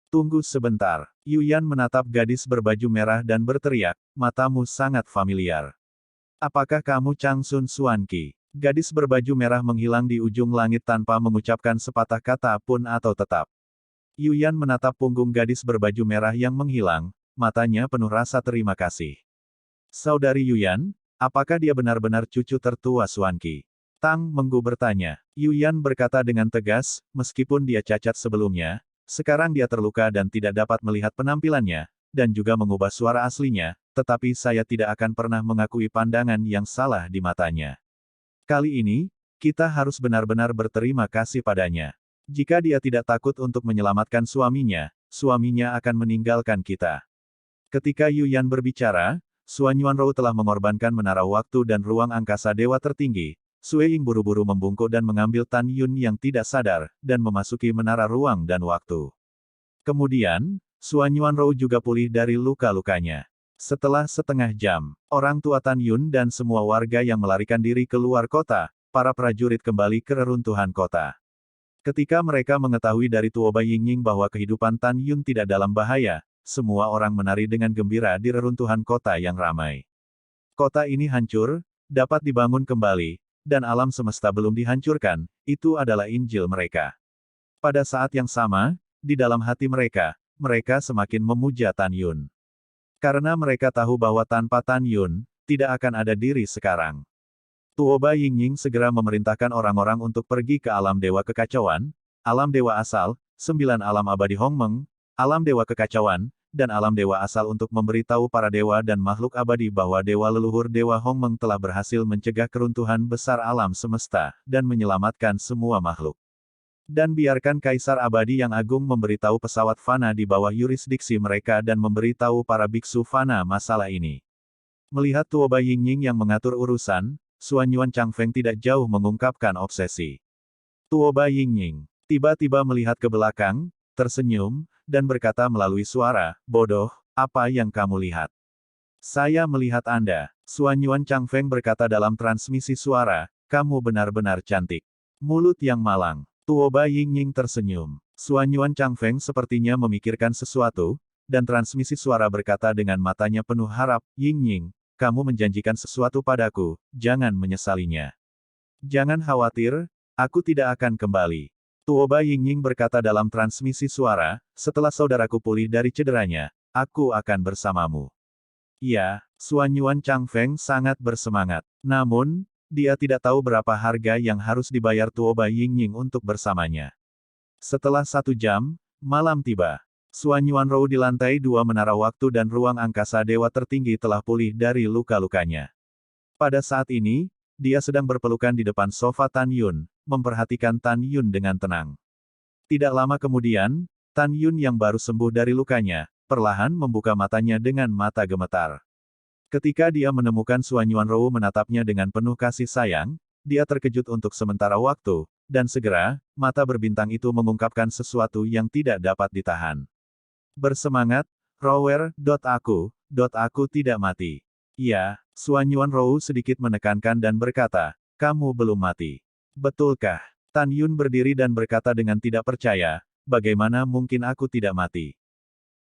Tunggu sebentar. Yuyan menatap gadis berbaju merah dan berteriak, matamu sangat familiar. Apakah kamu Changsun Xuanqi? Gadis berbaju merah menghilang di ujung langit tanpa mengucapkan sepatah kata pun atau tetap. Yuyan menatap punggung gadis berbaju merah yang menghilang, matanya penuh rasa terima kasih. Saudari Yuyan, apakah dia benar-benar cucu tertua Xuanqi? Tang Menggu bertanya. Yuyan berkata dengan tegas, meskipun dia cacat sebelumnya, sekarang dia terluka dan tidak dapat melihat penampilannya, dan juga mengubah suara aslinya, tetapi saya tidak akan pernah mengakui pandangan yang salah di matanya. Kali ini, kita harus benar-benar berterima kasih padanya. Jika dia tidak takut untuk menyelamatkan suaminya, suaminya akan meninggalkan kita. Ketika Yuyan berbicara, Suan Yuanrou telah mengorbankan menara waktu dan ruang angkasa dewa tertinggi. Sui Ying buru-buru membungkuk dan mengambil Tan Yun yang tidak sadar, dan memasuki menara ruang dan waktu. Kemudian, Suan Yuanrou juga pulih dari luka-lukanya. Setelah setengah jam, orang tua Tan Yun dan semua warga yang melarikan diri keluar kota, para prajurit kembali ke reruntuhan kota. Ketika mereka mengetahui dari Tuoba Yingying bahwa kehidupan Tan Yun tidak dalam bahaya, semua orang menari dengan gembira di reruntuhan kota yang ramai. Kota ini hancur, dapat dibangun kembali, dan alam semesta belum dihancurkan, itu adalah Injil mereka. Pada saat yang sama, di dalam hati mereka, mereka semakin memuja Tan Yun. Karena mereka tahu bahwa tanpa Tan Yun, tidak akan ada diri sekarang. Tuoba Yingying segera memerintahkan orang-orang untuk pergi ke alam dewa kekacauan, alam dewa asal, 9 alam abadi Hongmeng, alam dewa kekacauan, dan alam dewa asal untuk memberitahu para dewa dan makhluk abadi bahwa dewa leluhur dewa Hongmeng telah berhasil mencegah keruntuhan besar alam semesta, dan menyelamatkan semua makhluk. Dan biarkan Kaisar Abadi yang Agung memberitahu pesawat Fana di bawah yurisdiksi mereka dan memberitahu para biksu Fana masalah ini. Melihat Tuoba Yingying yang mengatur urusan, Suan Yuan Changfeng tidak jauh mengungkapkan obsesi. Tuoba Yingying tiba-tiba melihat ke belakang, tersenyum, dan berkata melalui suara, bodoh, apa yang kamu lihat? Saya melihat Anda. Suan Yuan Changfeng berkata dalam transmisi suara, kamu benar-benar cantik. Mulut yang malang. Tuoba Yingying tersenyum. Suan Yuan Changfeng sepertinya memikirkan sesuatu, dan transmisi suara berkata dengan matanya penuh harap, Yingying, kamu menjanjikan sesuatu padaku, jangan menyesalinya. Jangan khawatir, aku tidak akan kembali. Tuoba Yingying berkata dalam transmisi suara, setelah saudaraku pulih dari cederanya, aku akan bersamamu. Ya, Suan Yuan Changfeng sangat bersemangat. Namun, dia tidak tahu berapa harga yang harus dibayar Tuoba Yingying untuk bersamanya. Setelah 1 jam, malam tiba. Suan Yuanrou di lantai 2 menara waktu dan ruang angkasa dewa tertinggi telah pulih dari luka-lukanya. Pada saat ini, dia sedang berpelukan di depan sofa Tan Yun, memperhatikan Tan Yun dengan tenang. Tidak lama kemudian, Tan Yun yang baru sembuh dari lukanya, perlahan membuka matanya dengan mata gemetar. Ketika dia menemukan Suan Yuanrou menatapnya dengan penuh kasih sayang, dia terkejut untuk sementara waktu, dan segera, mata berbintang itu mengungkapkan sesuatu yang tidak dapat ditahan. Bersemangat, Rower, aku tidak mati. Ya, Suan Yuanrou sedikit menekankan dan berkata, kamu belum mati. Betulkah? Tan Yun berdiri dan berkata dengan tidak percaya, bagaimana mungkin aku tidak mati?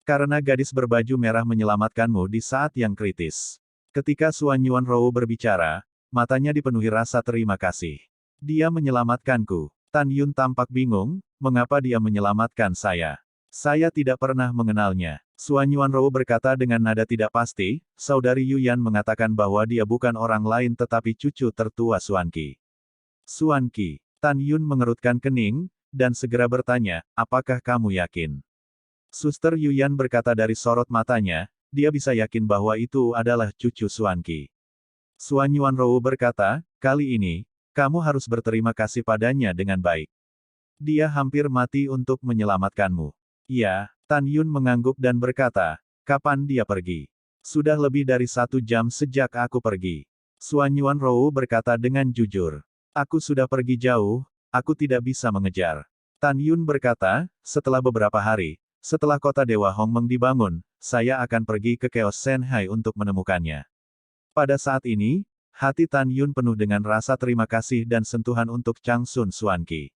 Karena gadis berbaju merah menyelamatkanmu di saat yang kritis. Ketika Suan Yuanrou berbicara, matanya dipenuhi rasa terima kasih. Dia menyelamatkanku. Tan Yun tampak bingung, mengapa dia menyelamatkan saya? Saya tidak pernah mengenalnya. Suan Yuanrou berkata dengan nada tidak pasti, saudari Yuyan mengatakan bahwa dia bukan orang lain tetapi cucu tertua Xuanqi. Xuanqi. Tan Yun mengerutkan kening, dan segera bertanya, apakah kamu yakin? Suster Yuyan berkata dari sorot matanya, dia bisa yakin bahwa itu adalah cucu Xuanqi. Suan Yuanrou berkata, kali ini, kamu harus berterima kasih padanya dengan baik. Dia hampir mati untuk menyelamatkanmu. Ya, Tan Yun mengangguk dan berkata, kapan dia pergi? Sudah lebih dari 1 jam sejak aku pergi. Suan Yuanrou berkata dengan jujur. Aku sudah pergi jauh, aku tidak bisa mengejar. Tan Yun berkata, setelah beberapa hari, setelah kota Dewa Hongmeng dibangun, saya akan pergi ke Chaos Shanghai untuk menemukannya. Pada saat ini, Hati Tan Yun penuh dengan rasa terima kasih dan sentuhan untuk Changsun Xuanqi.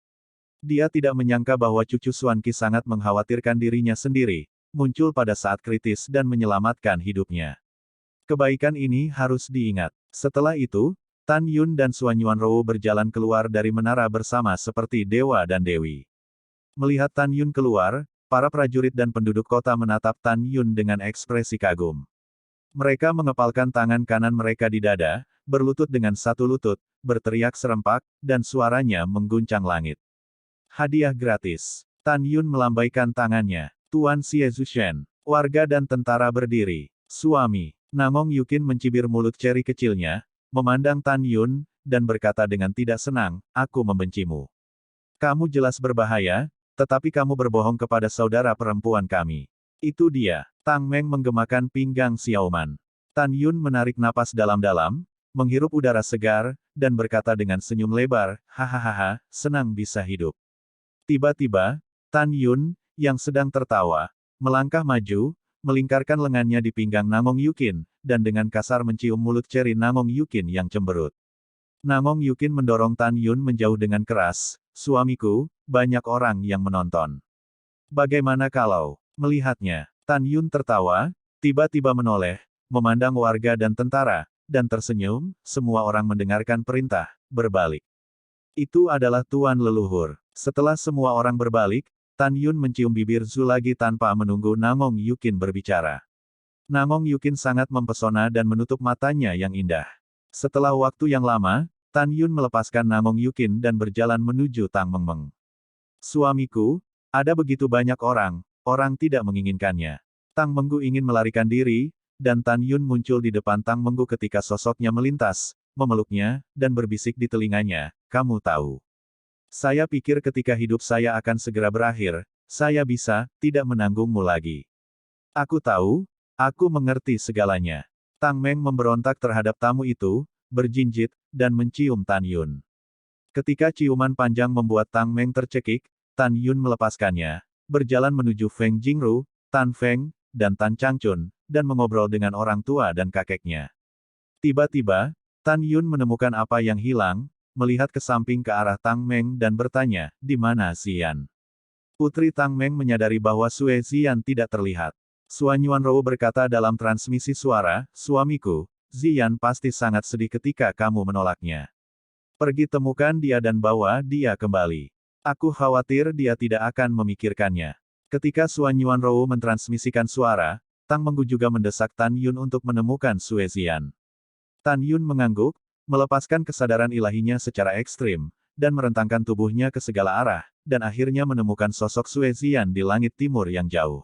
Dia tidak menyangka bahwa cucu Xuanqi sangat mengkhawatirkan dirinya sendiri, muncul pada saat kritis dan menyelamatkan hidupnya. Kebaikan ini harus diingat. Setelah itu, Tan Yun dan Xuan Yuanrou berjalan keluar dari menara bersama seperti dewa dan dewi. Melihat Tan Yun keluar, para prajurit dan penduduk kota menatap Tan Yun dengan ekspresi kagum. Mereka mengepalkan tangan kanan mereka di dada, berlutut dengan satu lutut, berteriak serempak, dan suaranya mengguncang langit. Hadiah gratis. Tan Yun melambaikan tangannya. Tuan Xie Zushen. Warga dan tentara berdiri. Suami. Nangong Yukin mencibir mulut ceri kecilnya, memandang Tan Yun, dan berkata dengan tidak senang, aku membencimu. Kamu jelas berbahaya, tetapi kamu berbohong kepada saudara perempuan kami. Itu dia. Tang Meng menggemakan pinggang Xiaoman. Tan Yun menarik napas dalam-dalam, menghirup udara segar, dan berkata dengan senyum lebar, hahaha, senang bisa hidup. Tiba-tiba, Tan Yun, yang sedang tertawa, melangkah maju, melingkarkan lengannya di pinggang Nangong Yukin, dan dengan kasar mencium mulut ceri Nangong Yukin yang cemberut. Nangong Yukin mendorong Tan Yun menjauh dengan keras, suamiku, banyak orang yang menonton. Bagaimana kalau melihatnya? Tan Yun tertawa, tiba-tiba menoleh, memandang warga dan tentara, dan tersenyum, semua orang mendengarkan perintah, berbalik. Itu adalah tuan leluhur. Setelah semua orang berbalik, Tan Yun mencium bibir Zhu lagi tanpa menunggu Nangong Yukin berbicara. Nangong Yukin sangat mempesona dan menutup matanya yang indah. Setelah waktu yang lama, Tan Yun melepaskan Nangong Yukin dan berjalan menuju Tang Mengmeng. Suamiku, ada begitu banyak orang, orang tidak menginginkannya. Tang Menggu ingin melarikan diri, dan Tan Yun muncul di depan Tang Menggu ketika sosoknya melintas, memeluknya, dan berbisik di telinganya, kamu tahu. Saya pikir ketika hidup saya akan segera berakhir, saya bisa, tidak menanggungmu lagi. Aku tahu, aku mengerti segalanya. Tang Meng memberontak terhadap tamu itu, berjinjit, dan mencium Tan Yun. Ketika ciuman panjang membuat Tang Meng tercekik, Tan Yun melepaskannya, berjalan menuju Feng Jingru, Tan Feng, dan Tan Changchun, dan mengobrol dengan orang tua dan kakeknya. Tiba-tiba, Tan Yun menemukan apa yang hilang, melihat ke samping ke arah Tang Meng dan bertanya, di mana Xian? Putri Tang Meng menyadari bahwa Sue Xian tidak terlihat. Xuan Yuanrou berkata dalam transmisi suara, suamiku, Xian pasti sangat sedih ketika kamu menolaknya. Pergi temukan dia dan bawa dia kembali. Aku khawatir dia tidak akan memikirkannya. Ketika Xuan Yuanrou mentransmisikan suara, Tang Menggu juga mendesak Tan Yun untuk menemukan Sue Xian. Tan Yun mengangguk, melepaskan kesadaran ilahinya secara ekstrim, dan merentangkan tubuhnya ke segala arah, dan akhirnya menemukan sosok Sue Xian di langit timur yang jauh.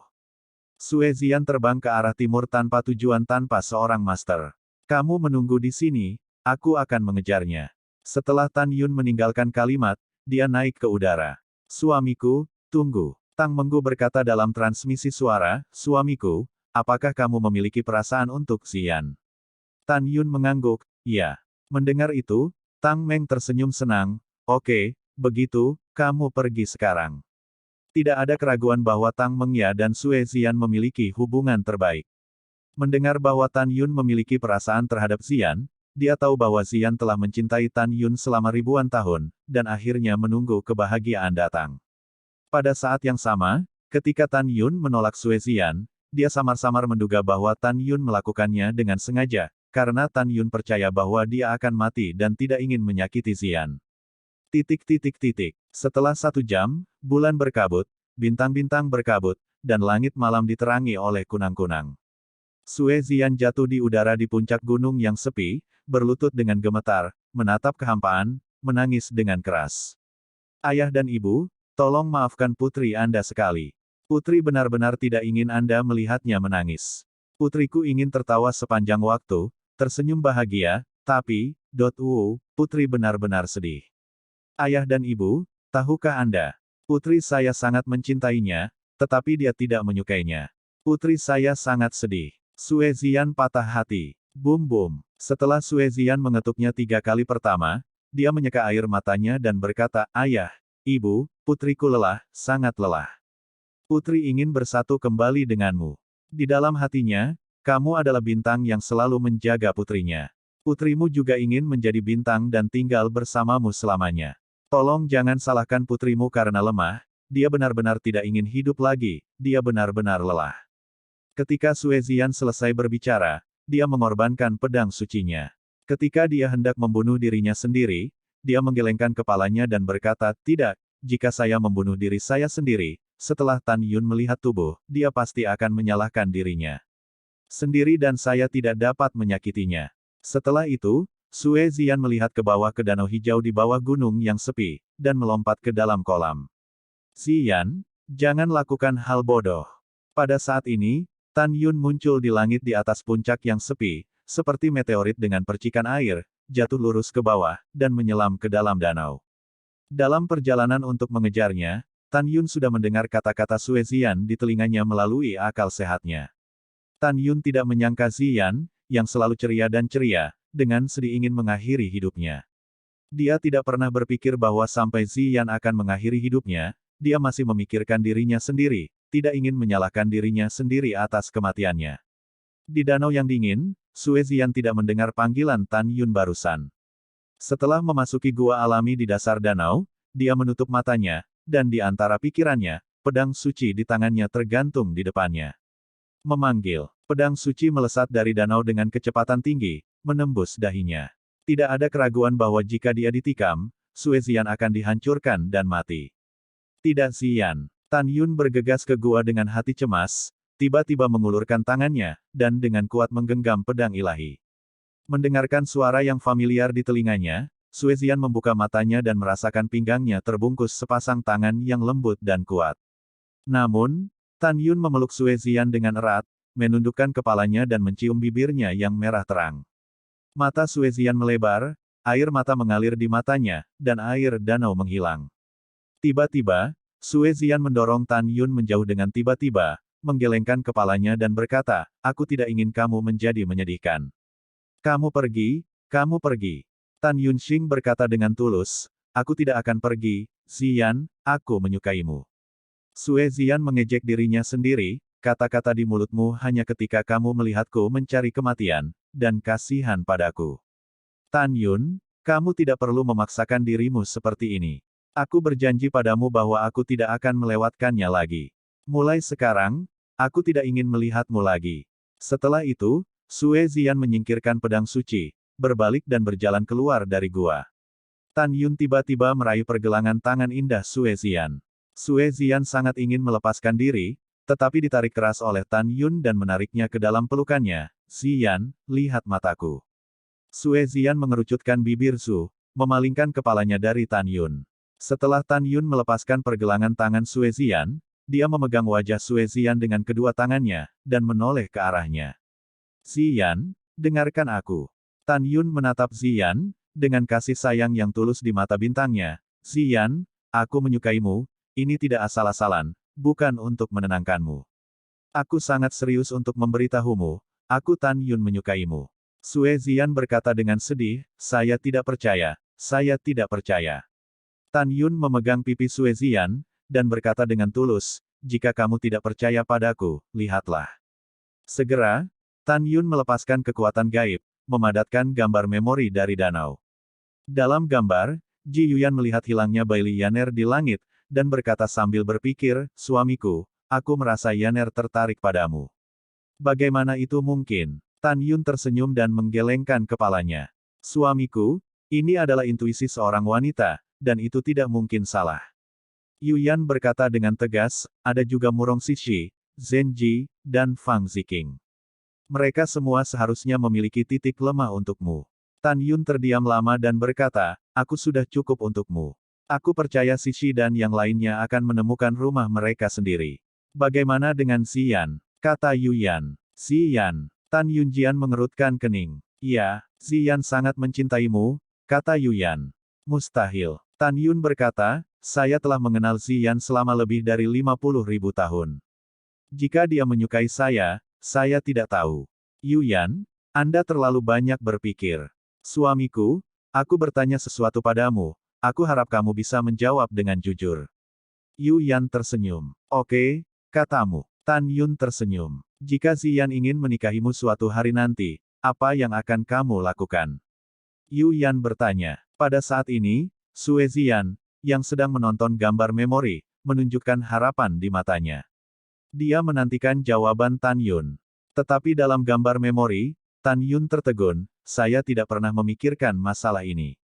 Sue Xian terbang ke arah timur tanpa tujuan tanpa seorang master. Kamu menunggu di sini, aku akan mengejarnya. Setelah Tan Yun meninggalkan kalimat, dia naik ke udara. Suamiku, tunggu. Tang Menggu berkata dalam transmisi suara, suamiku, apakah kamu memiliki perasaan untuk Xian? Tan Yun mengangguk, ya. Mendengar itu, Tang Meng tersenyum senang, oke, begitu, kamu pergi sekarang. Tidak ada keraguan bahwa Tang Mengya dan Sue Xian memiliki hubungan terbaik. Mendengar bahwa Tan Yun memiliki perasaan terhadap Xian, dia tahu bahwa Xian telah mencintai Tan Yun selama ribuan tahun, dan akhirnya menunggu kebahagiaan datang. Pada saat yang sama, ketika Tan Yun menolak Sue Xian, dia samar-samar menduga bahwa Tan Yun melakukannya dengan sengaja, karena Tan Yun percaya bahwa dia akan mati dan tidak ingin menyakiti Xian. Setelah 1 jam, bulan berkabut, bintang-bintang berkabut, dan langit malam diterangi oleh kunang-kunang. Sue Xian jatuh di udara di puncak gunung yang sepi, berlutut dengan gemetar, menatap kehampaan, menangis dengan keras. Ayah dan ibu, tolong maafkan putri Anda sekali. Putri benar-benar tidak ingin Anda melihatnya menangis. Putriku ingin tertawa sepanjang waktu, tersenyum bahagia, tapi, putri benar-benar sedih. Ayah dan ibu, tahukah Anda? Putri saya sangat mencintainya, tetapi dia tidak menyukainya. Putri saya sangat sedih. Sue Xian patah hati. Bum. Setelah Sue Xian mengetuknya 3 kali pertama, dia menyeka air matanya dan berkata, ayah, ibu, putriku lelah, sangat lelah. Putri ingin bersatu kembali denganmu. Di dalam hatinya, kamu adalah bintang yang selalu menjaga putrinya. Putrimu juga ingin menjadi bintang dan tinggal bersamamu selamanya. Tolong jangan salahkan putrimu karena lemah, dia benar-benar tidak ingin hidup lagi, dia benar-benar lelah. Ketika Sue Ziyan selesai berbicara, dia mengorbankan pedang sucinya. Ketika dia hendak membunuh dirinya sendiri, dia menggelengkan kepalanya dan berkata, tidak, jika saya membunuh diri saya sendiri, setelah Tan Yun melihat tubuh, dia pasti akan menyalahkan dirinya sendiri dan saya tidak dapat menyakitinya. Setelah itu, Sue Ziyan melihat ke bawah ke danau hijau di bawah gunung yang sepi, dan melompat ke dalam kolam. Ziyan, jangan lakukan hal bodoh. Pada saat ini, Tan Yun muncul di langit di atas puncak yang sepi, seperti meteorit dengan percikan air, jatuh lurus ke bawah, dan menyelam ke dalam danau. Dalam perjalanan untuk mengejarnya, Tan Yun sudah mendengar kata-kata Sue Ziyan di telinganya melalui akal sehatnya. Tan Yun tidak menyangka Ziyan, yang selalu ceria dan ceria, dengan sedih ingin mengakhiri hidupnya. Dia tidak pernah berpikir bahwa sampai Ziyan akan mengakhiri hidupnya, dia masih memikirkan dirinya sendiri, tidak ingin menyalahkan dirinya sendiri atas kematiannya. Di danau yang dingin, Sue Ziyan tidak mendengar panggilan Tan Yun barusan. Setelah memasuki gua alami di dasar danau, dia menutup matanya, dan di antara pikirannya, pedang suci di tangannya tergantung di depannya. Memanggil. Pedang suci melesat dari danau dengan kecepatan tinggi, menembus dahinya. Tidak ada keraguan bahwa jika dia ditikam, Sue Ziyan akan dihancurkan dan mati. Tidak Ziyan. Tan Yun bergegas ke gua dengan hati cemas, tiba-tiba mengulurkan tangannya, dan dengan kuat menggenggam pedang ilahi. Mendengarkan suara yang familiar di telinganya, Sue Ziyan membuka matanya dan merasakan pinggangnya terbungkus sepasang tangan yang lembut dan kuat. Namun, Tan Yun memeluk Sue Ziyan dengan erat, menundukkan kepalanya dan mencium bibirnya yang merah terang. Mata Sue Ziyan melebar, air mata mengalir di matanya, dan air danau menghilang. Tiba-tiba, Sue Ziyan mendorong Tan Yun menjauh dengan tiba-tiba, menggelengkan kepalanya dan berkata, aku tidak ingin kamu menjadi menyedihkan. Kamu pergi, kamu pergi. Tan Yun Xing berkata dengan tulus, aku tidak akan pergi, Ziyan, aku menyukaimu. Sue Ziyan mengejek dirinya sendiri, kata-kata di mulutmu hanya ketika kamu melihatku mencari kematian, dan kasihan padaku. Tan Yun, kamu tidak perlu memaksakan dirimu seperti ini. Aku berjanji padamu bahwa aku tidak akan melewatkannya lagi. Mulai sekarang, aku tidak ingin melihatmu lagi. Setelah itu, Sue Ziyan menyingkirkan pedang suci, berbalik dan berjalan keluar dari gua. Tan Yun tiba-tiba meraih pergelangan tangan indah Sue Ziyan. Sue Ziyan sangat ingin melepaskan diri, tetapi ditarik keras oleh Tan Yun dan menariknya ke dalam pelukannya. Ziyan, lihat mataku. Sue Ziyan mengerucutkan bibir Su, memalingkan kepalanya dari Tan Yun. Setelah Tan Yun melepaskan pergelangan tangan Sue Ziyan, dia memegang wajah Sue Ziyan dengan kedua tangannya, dan menoleh ke arahnya. Ziyan, dengarkan aku. Tan Yun menatap Ziyan, dengan kasih sayang yang tulus di mata bintangnya. Ziyan, aku menyukaimu, ini tidak asal-asalan, bukan untuk menenangkanmu. Aku sangat serius untuk memberitahumu, aku Tan Yun menyukaimu. Sue Ziyan berkata dengan sedih, saya tidak percaya, saya tidak percaya. Tan Yun memegang pipi Sue Ziyan, dan berkata dengan tulus, jika kamu tidak percaya padaku, lihatlah. Segera, Tan Yun melepaskan kekuatan gaib, memadatkan gambar memori dari danau. Dalam gambar, Ji Yuyan melihat hilangnya Bailey Yaner di langit, dan berkata sambil berpikir, suamiku, aku merasa Yaner tertarik padamu. Bagaimana itu mungkin? Tan Yun tersenyum dan menggelengkan kepalanya. Suamiku, ini adalah intuisi seorang wanita, dan itu tidak mungkin salah. Yuyan berkata dengan tegas, ada juga Murong Sishi, Zhen Ji, dan Fang Ziqing. Mereka semua seharusnya memiliki titik lemah untukmu. Tan Yun terdiam lama dan berkata, aku sudah cukup untukmu. Aku percaya Sishi dan yang lainnya akan menemukan rumah mereka sendiri. Bagaimana dengan Ziyan? Kata Yuyan. Ziyan. Tan Yunjian mengerutkan kening. Iya, Ziyan sangat mencintaimu, kata Yuyan. Mustahil. Tan Yun berkata, saya telah mengenal Ziyan selama lebih dari 50.000 tahun. Jika dia menyukai saya tidak tahu. Yuyan, Anda terlalu banyak berpikir. Suamiku, aku bertanya sesuatu padamu. Aku harap kamu bisa menjawab dengan jujur. Yuyan tersenyum. Oke, katamu. Tan Yun tersenyum. Jika Ziyan ingin menikahimu suatu hari nanti, apa yang akan kamu lakukan? Yu Yan bertanya. Pada saat ini, Sue Ziyan, yang sedang menonton gambar memori, menunjukkan harapan di matanya. Dia menantikan jawaban Tan Yun. Tetapi dalam gambar memori, Tan Yun tertegun, saya tidak pernah memikirkan masalah ini.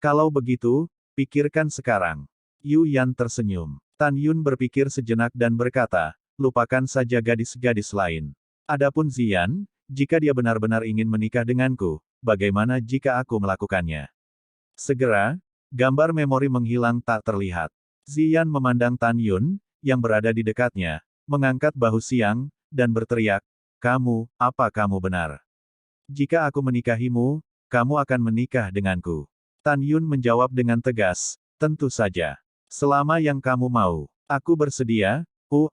Kalau begitu, pikirkan sekarang. Yu Yan tersenyum. Tan Yun berpikir sejenak dan berkata, lupakan saja gadis-gadis lain. Adapun Ziyan, jika dia benar-benar ingin menikah denganku, bagaimana jika aku melakukannya? Segera, gambar memori menghilang tak terlihat. Ziyan memandang Tan Yun, yang berada di dekatnya, mengangkat bahu siang, dan berteriak, kamu, apa kamu benar? Jika aku menikahimu, kamu akan menikah denganku. Tan Yun menjawab dengan tegas, tentu saja. Selama yang kamu mau. Aku bersedia,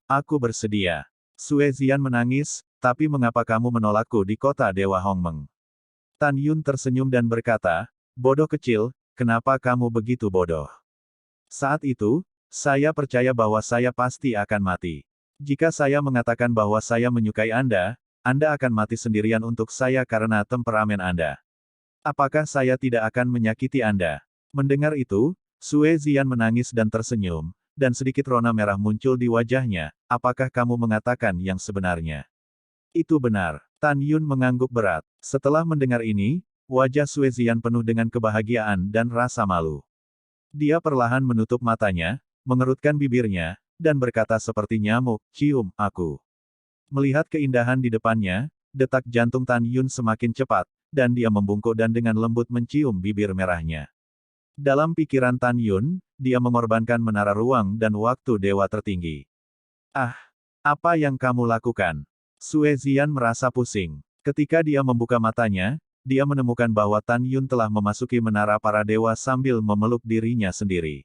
aku bersedia. Sue Ziyan menangis, tapi mengapa kamu menolakku di kota Dewa Hongmeng? Tan Yun tersenyum dan berkata, bodoh kecil, kenapa kamu begitu bodoh? Saat itu, saya percaya bahwa saya pasti akan mati. Jika saya mengatakan bahwa saya menyukai Anda akan mati sendirian untuk saya karena temperamen Anda. Apakah saya tidak akan menyakiti Anda? Mendengar itu, Sue Ziyan menangis dan tersenyum, dan sedikit rona merah muncul di wajahnya. Apakah kamu mengatakan yang sebenarnya? Itu benar. Tan Yun mengangguk berat. Setelah mendengar ini, wajah Sue Ziyan penuh dengan kebahagiaan dan rasa malu. Dia perlahan menutup matanya, mengerutkan bibirnya, dan berkata seperti nyamuk, cium aku. Melihat keindahan di depannya, detak jantung Tan Yun semakin cepat, dan dia membungkuk dan dengan lembut mencium bibir merahnya. Dalam pikiran Tan Yun, dia mengorbankan menara ruang dan waktu dewa tertinggi. Ah, apa yang kamu lakukan? Sue Ziyan merasa pusing. Ketika dia membuka matanya, dia menemukan bahwa Tan Yun telah memasuki menara para dewa sambil memeluk dirinya sendiri.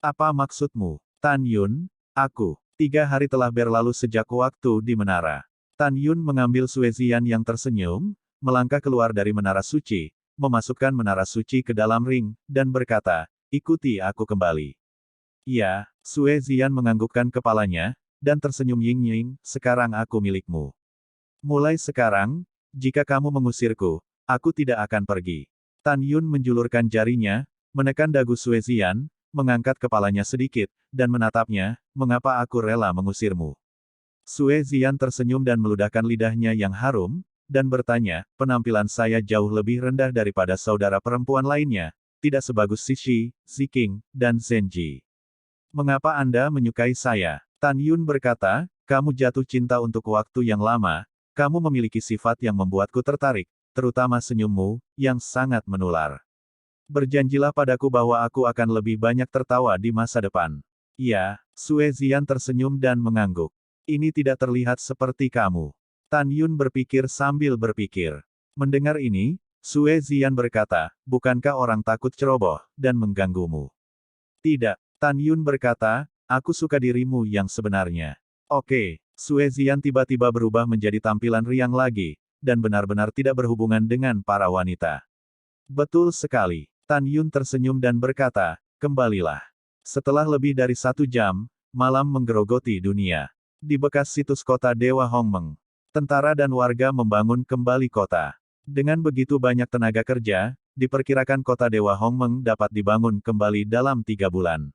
Apa maksudmu, Tan Yun? Aku. 3 hari telah berlalu sejak waktu di menara. Tan Yun mengambil Sue Ziyan yang tersenyum, melangkah keluar dari menara suci, memasukkan menara suci ke dalam ring, dan berkata, ikuti aku kembali. Ya, Sue Ziyan menganggukkan kepalanya, dan tersenyum ying-ying, sekarang aku milikmu. Mulai sekarang, jika kamu mengusirku, aku tidak akan pergi. Tan Yun menjulurkan jarinya, menekan dagu Sue Ziyan, mengangkat kepalanya sedikit, dan menatapnya, mengapa aku rela mengusirmu? Sue Ziyan tersenyum dan meludahkan lidahnya yang harum, dan bertanya, penampilan saya jauh lebih rendah daripada saudara perempuan lainnya, tidak sebagus Sishi, Ziking, dan Zenji. Mengapa Anda menyukai saya? Tan Yun berkata, kamu jatuh cinta untuk waktu yang lama, kamu memiliki sifat yang membuatku tertarik, terutama senyummu, yang sangat menular. Berjanjilah padaku bahwa aku akan lebih banyak tertawa di masa depan. Iya, Sue Ziyan tersenyum dan mengangguk. Ini tidak terlihat seperti kamu. Tan Yun berpikir sambil berpikir. Mendengar ini, Sue Ziyan berkata, bukankah orang takut ceroboh, dan mengganggumu? Tidak, Tan Yun berkata, aku suka dirimu yang sebenarnya. Oke, Sue Ziyan tiba-tiba berubah menjadi tampilan riang lagi, dan benar-benar tidak berhubungan dengan para wanita. Betul sekali. Tan Yun tersenyum dan berkata, kembalilah. Setelah lebih dari 1 jam, malam menggerogoti dunia. Di bekas situs kota Dewa Hongmeng, tentara dan warga membangun kembali kota. Dengan begitu banyak tenaga kerja, diperkirakan kota Dewa Hongmeng dapat dibangun kembali dalam 3 bulan.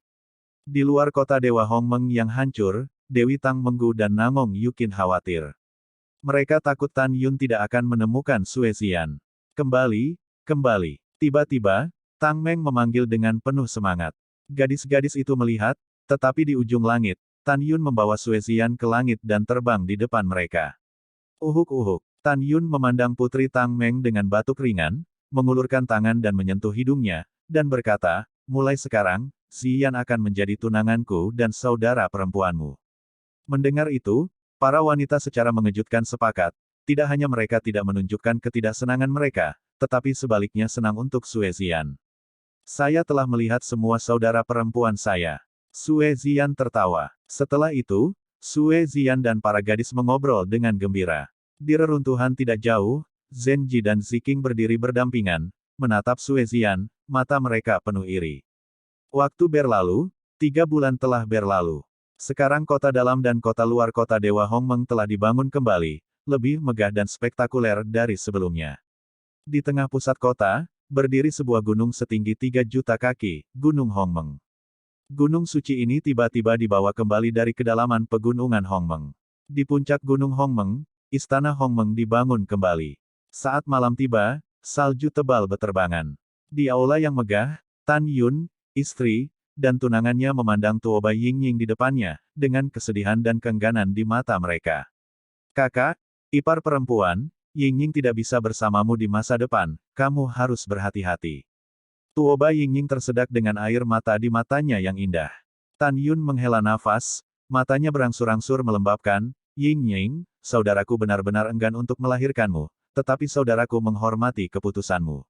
Di luar kota Dewa Hongmeng yang hancur, Dewi Tang Menggu dan Nangong Yukin khawatir. Mereka takut Tan Yun tidak akan menemukan Sue Ziyan. Kembali. Tiba-tiba, Tang Meng memanggil dengan penuh semangat. Gadis-gadis itu melihat, tetapi di ujung langit, Tan Yun membawa Sue Ziyan ke langit dan terbang di depan mereka. Uhuk-uhuk. Tan Yun memandang putri Tang Meng dengan batuk ringan, mengulurkan tangan dan menyentuh hidungnya, dan berkata, mulai sekarang, Ziyan akan menjadi tunanganku dan saudara perempuanmu. Mendengar itu, para wanita secara mengejutkan sepakat, tidak hanya mereka tidak menunjukkan ketidaksenangan mereka, tetapi sebaliknya senang untuk Sue Ziyan. Saya telah melihat semua saudara perempuan saya. Sue Ziyan tertawa. Setelah itu, Sue Ziyan dan para gadis mengobrol dengan gembira. Di reruntuhan tidak jauh, Zenji dan Ziking berdiri berdampingan, menatap Sue Ziyan, mata mereka penuh iri. Waktu berlalu, 3 bulan telah berlalu. Sekarang kota dalam dan kota luar kota Dewa Hongmeng telah dibangun kembali, lebih megah dan spektakuler dari sebelumnya. Di tengah pusat kota, berdiri sebuah gunung setinggi 3 juta kaki, Gunung Hongmeng. Gunung suci ini tiba-tiba dibawa kembali dari kedalaman pegunungan Hongmeng. Di puncak Gunung Hongmeng, Istana Hongmeng dibangun kembali. Saat malam tiba, salju tebal beterbangan. Di aula yang megah, Tan Yun, istri, dan tunangannya memandang Tuoba Yingying di depannya, dengan kesedihan dan keengganan di mata mereka. Kakak, ipar perempuan, Yingying tidak bisa bersamamu di masa depan, kamu harus berhati-hati. Tuoba Yingying tersedak dengan air mata di matanya yang indah. Tan Yun menghela nafas, matanya berangsur-angsur melembabkan, Yingying, saudaraku benar-benar enggan untuk melahirkanmu, tetapi saudaraku menghormati keputusanmu.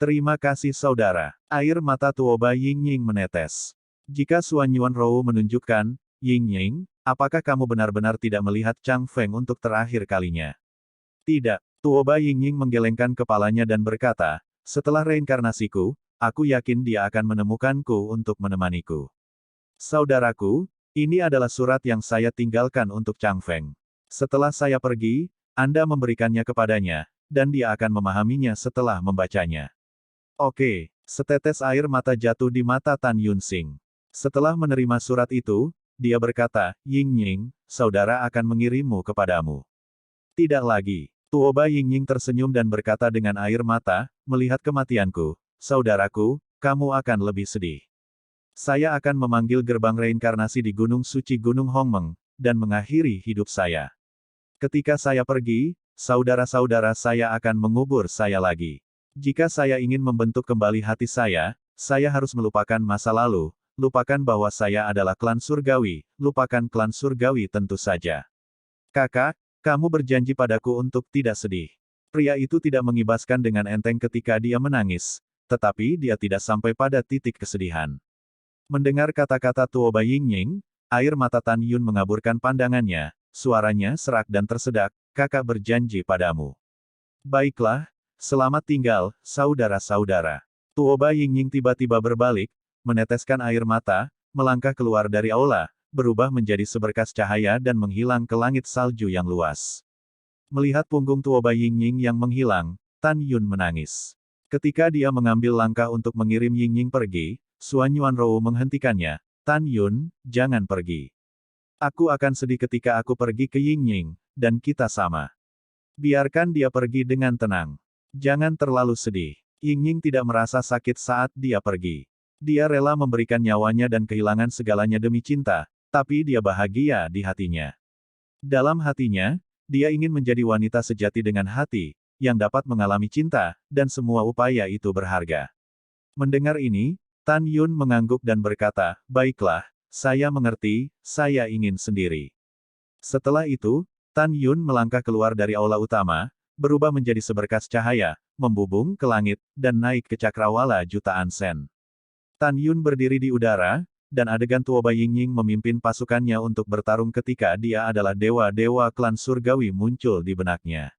Terima kasih saudara. Air mata Tuoba Yingying menetes. Jika Suan Yuan Rou menunjukkan, Yingying, apakah kamu benar-benar tidak melihat Chang Feng untuk terakhir kalinya? Tidak. Tuoba Yingying menggelengkan kepalanya dan berkata, setelah reinkarnasiku, aku yakin dia akan menemukanku untuk menemaniku. Saudaraku, ini adalah surat yang saya tinggalkan untuk Chang Feng. Setelah saya pergi, Anda memberikannya kepadanya, dan dia akan memahaminya setelah membacanya. Oke, setetes air mata jatuh di mata Tan Yunsing. Setelah menerima surat itu, dia berkata, Yingying, saudara akan mengirimmu kepadamu. Tidak lagi. Tuoba Yingying tersenyum dan berkata dengan air mata, melihat kematianku, saudaraku, kamu akan lebih sedih. Saya akan memanggil gerbang reinkarnasi di Gunung Suci Gunung Hongmeng, dan mengakhiri hidup saya. Ketika saya pergi, saudara-saudara saya akan mengubur saya lagi. Jika saya ingin membentuk kembali hati saya harus melupakan masa lalu, lupakan bahwa saya adalah klan surgawi, lupakan klan surgawi tentu saja. Kakak, kamu berjanji padaku untuk tidak sedih. Pria itu tidak mengibaskan dengan enteng ketika dia menangis, tetapi dia tidak sampai pada titik kesedihan. Mendengar kata-kata Tuoba Yingying, air mata Tan Yun mengaburkan pandangannya, suaranya serak dan tersedak, kakak berjanji padamu. Baiklah, selamat tinggal, saudara-saudara. Tuoba Yingying tiba-tiba berbalik, meneteskan air mata, melangkah keluar dari aula, berubah menjadi seberkas cahaya dan menghilang ke langit salju yang luas. Melihat punggung Tuoba Yingying yang menghilang, Tan Yun menangis. Ketika dia mengambil langkah untuk mengirim Yingying pergi, Suan Yuan Rou menghentikannya. Tan Yun, jangan pergi. Aku akan sedih ketika aku pergi ke Yingying, dan kita sama. Biarkan dia pergi dengan tenang. Jangan terlalu sedih. Yingying tidak merasa sakit saat dia pergi. Dia rela memberikan nyawanya dan kehilangan segalanya demi cinta, tapi dia bahagia di hatinya. Dalam hatinya, dia ingin menjadi wanita sejati dengan hati, yang dapat mengalami cinta, dan semua upaya itu berharga. Mendengar ini, Tan Yun mengangguk dan berkata, baiklah, saya mengerti, saya ingin sendiri. Setelah itu, Tan Yun melangkah keluar dari aula utama, berubah menjadi seberkas cahaya, membubung ke langit, dan naik ke cakrawala jutaan sen. Tan Yun berdiri di udara, dan adegan Tuoba Yingying memimpin pasukannya untuk bertarung ketika dia adalah dewa-dewa klan surgawi muncul di benaknya.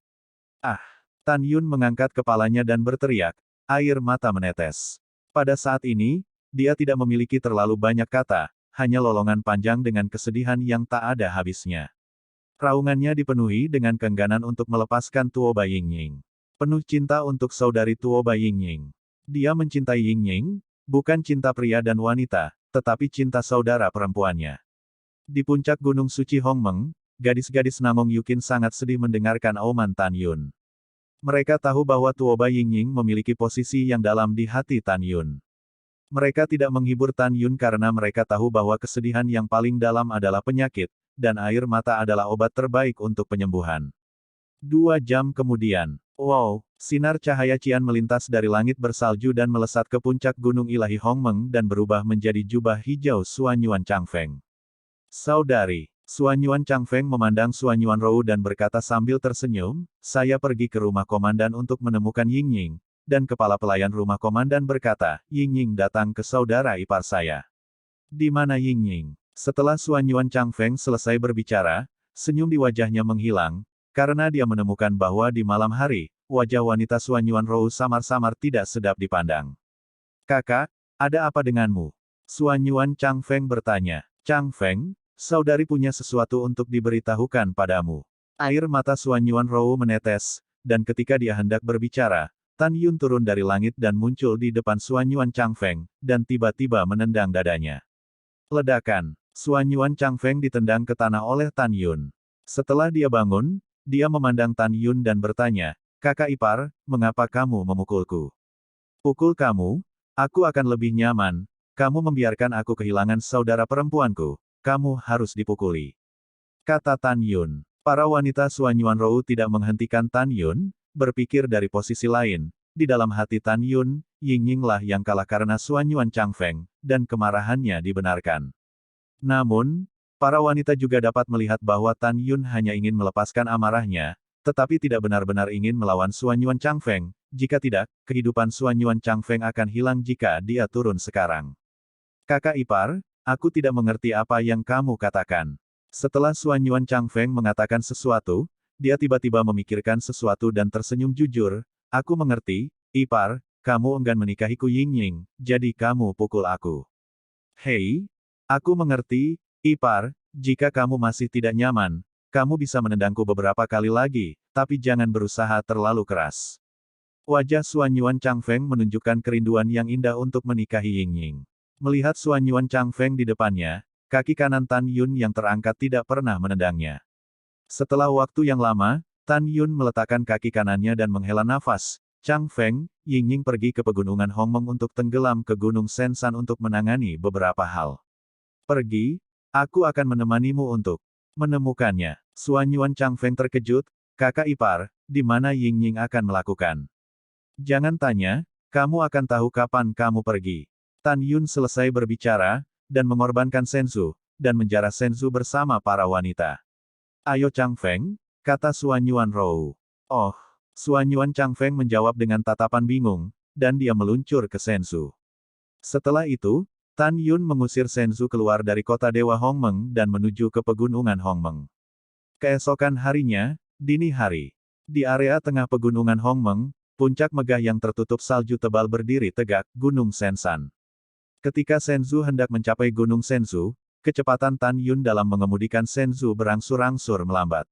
Ah! Tan Yun mengangkat kepalanya dan berteriak, air mata menetes. Pada saat ini, dia tidak memiliki terlalu banyak kata, hanya lolongan panjang dengan kesedihan yang tak ada habisnya. Raungannya dipenuhi dengan keengganan untuk melepaskan Tuoba Yingying. Penuh cinta untuk saudari Tuoba Yingying. Dia mencintai Yingying, bukan cinta pria dan wanita, tetapi cinta saudara perempuannya. Di puncak Gunung Suci Hongmeng, gadis-gadis Namong Yukin sangat sedih mendengarkan auman Tan Yun. Mereka tahu bahwa Tuoba Yingying memiliki posisi yang dalam di hati Tan Yun. Mereka tidak menghibur Tan Yun karena mereka tahu bahwa kesedihan yang paling dalam adalah penyakit, dan air mata adalah obat terbaik untuk penyembuhan. 2 jam kemudian, wow, sinar cahaya cian melintas dari langit bersalju dan melesat ke puncak gunung ilahi Hongmeng dan berubah menjadi jubah hijau Suan Yuan Changfeng. Saudari, Suan Yuan Changfeng memandang Suan Yuan Rou dan berkata sambil tersenyum, saya pergi ke rumah komandan untuk menemukan Yingying, dan kepala pelayan rumah komandan berkata, Yingying datang ke saudara ipar saya. Di mana Yingying? Setelah Suan Yuan Changfeng selesai berbicara, senyum di wajahnya menghilang, karena dia menemukan bahwa di malam hari, wajah wanita Suan Yuan Rou samar-samar tidak sedap dipandang. Kakak, ada apa denganmu? Suan Yuan Changfeng bertanya. Changfeng, saudari punya sesuatu untuk diberitahukan padamu. Air mata Xuan Yuanrou menetes, dan ketika dia hendak berbicara, Tan Yun turun dari langit dan muncul di depan Xuan Yuan Changfeng, dan tiba-tiba menendang dadanya. Ledakan. Xuan Yuan Changfeng ditendang ke tanah oleh Tan Yun. Setelah dia bangun, dia memandang Tan Yun dan bertanya, "Kakak ipar, mengapa kamu memukulku?" "Pukul kamu? Aku akan lebih nyaman. Kamu membiarkan aku kehilangan saudara perempuanku. Kamu harus dipukuli," kata Tan Yun. Para wanita Xuan Yuanrou tidak menghentikan Tan Yun, berpikir dari posisi lain. Di dalam hati Tan Yun, Ying Yinglah yang kalah karena Xuan Yuan Changfeng, dan kemarahannya dibenarkan. Namun, para wanita juga dapat melihat bahwa Tan Yun hanya ingin melepaskan amarahnya, tetapi tidak benar-benar ingin melawan Xuan Yuan Changfeng. Jika tidak, kehidupan Xuan Yuan Changfeng akan hilang jika dia turun sekarang. "Kakak ipar, aku tidak mengerti apa yang kamu katakan." Setelah Xuan Yuan Changfeng mengatakan sesuatu, dia tiba-tiba memikirkan sesuatu dan tersenyum jujur, "Aku mengerti, ipar, kamu enggan menikahiku Ying Ying, jadi kamu pukul aku." "Hei, aku mengerti, ipar, jika kamu masih tidak nyaman, kamu bisa menendangku beberapa kali lagi, tapi jangan berusaha terlalu keras." Wajah Xuan Yuan Changfeng menunjukkan kerinduan yang indah untuk menikahi Ying Ying. Melihat Xuan Yuan Changfeng di depannya, kaki kanan Tan Yun yang terangkat tidak pernah menendangnya. Setelah waktu yang lama, Tan Yun meletakkan kaki kanannya dan menghela nafas. "Changfeng, Ying Ying pergi ke pegunungan Hongmeng untuk tenggelam ke Gunung Sensan untuk menangani beberapa hal. Pergi, aku akan menemanimu untuk menemukannya." Xuan Yuan Changfeng terkejut, "Kakak ipar, di mana Ying Ying akan melakukan?" "Jangan tanya, kamu akan tahu kapan kamu pergi." Tan Yun selesai berbicara, dan mengorbankan Senzu, dan menjara Senzu bersama para wanita. "Ayo Changfeng," kata Xuan Yuanrou. "Oh." Xuan Yuan Changfeng menjawab dengan tatapan bingung, dan dia meluncur ke Senzu. Setelah itu, Tan Yun mengusir Senzu keluar dari kota Dewa Hongmeng dan menuju ke pegunungan Hongmeng. Keesokan harinya, dini hari. Di area tengah pegunungan Hongmeng, puncak megah yang tertutup salju tebal berdiri tegak, Gunung Sensan. Ketika Senzu hendak mencapai Gunung Senzu, kecepatan Tan Yun dalam mengemudikan Senzu berangsur-angsur melambat.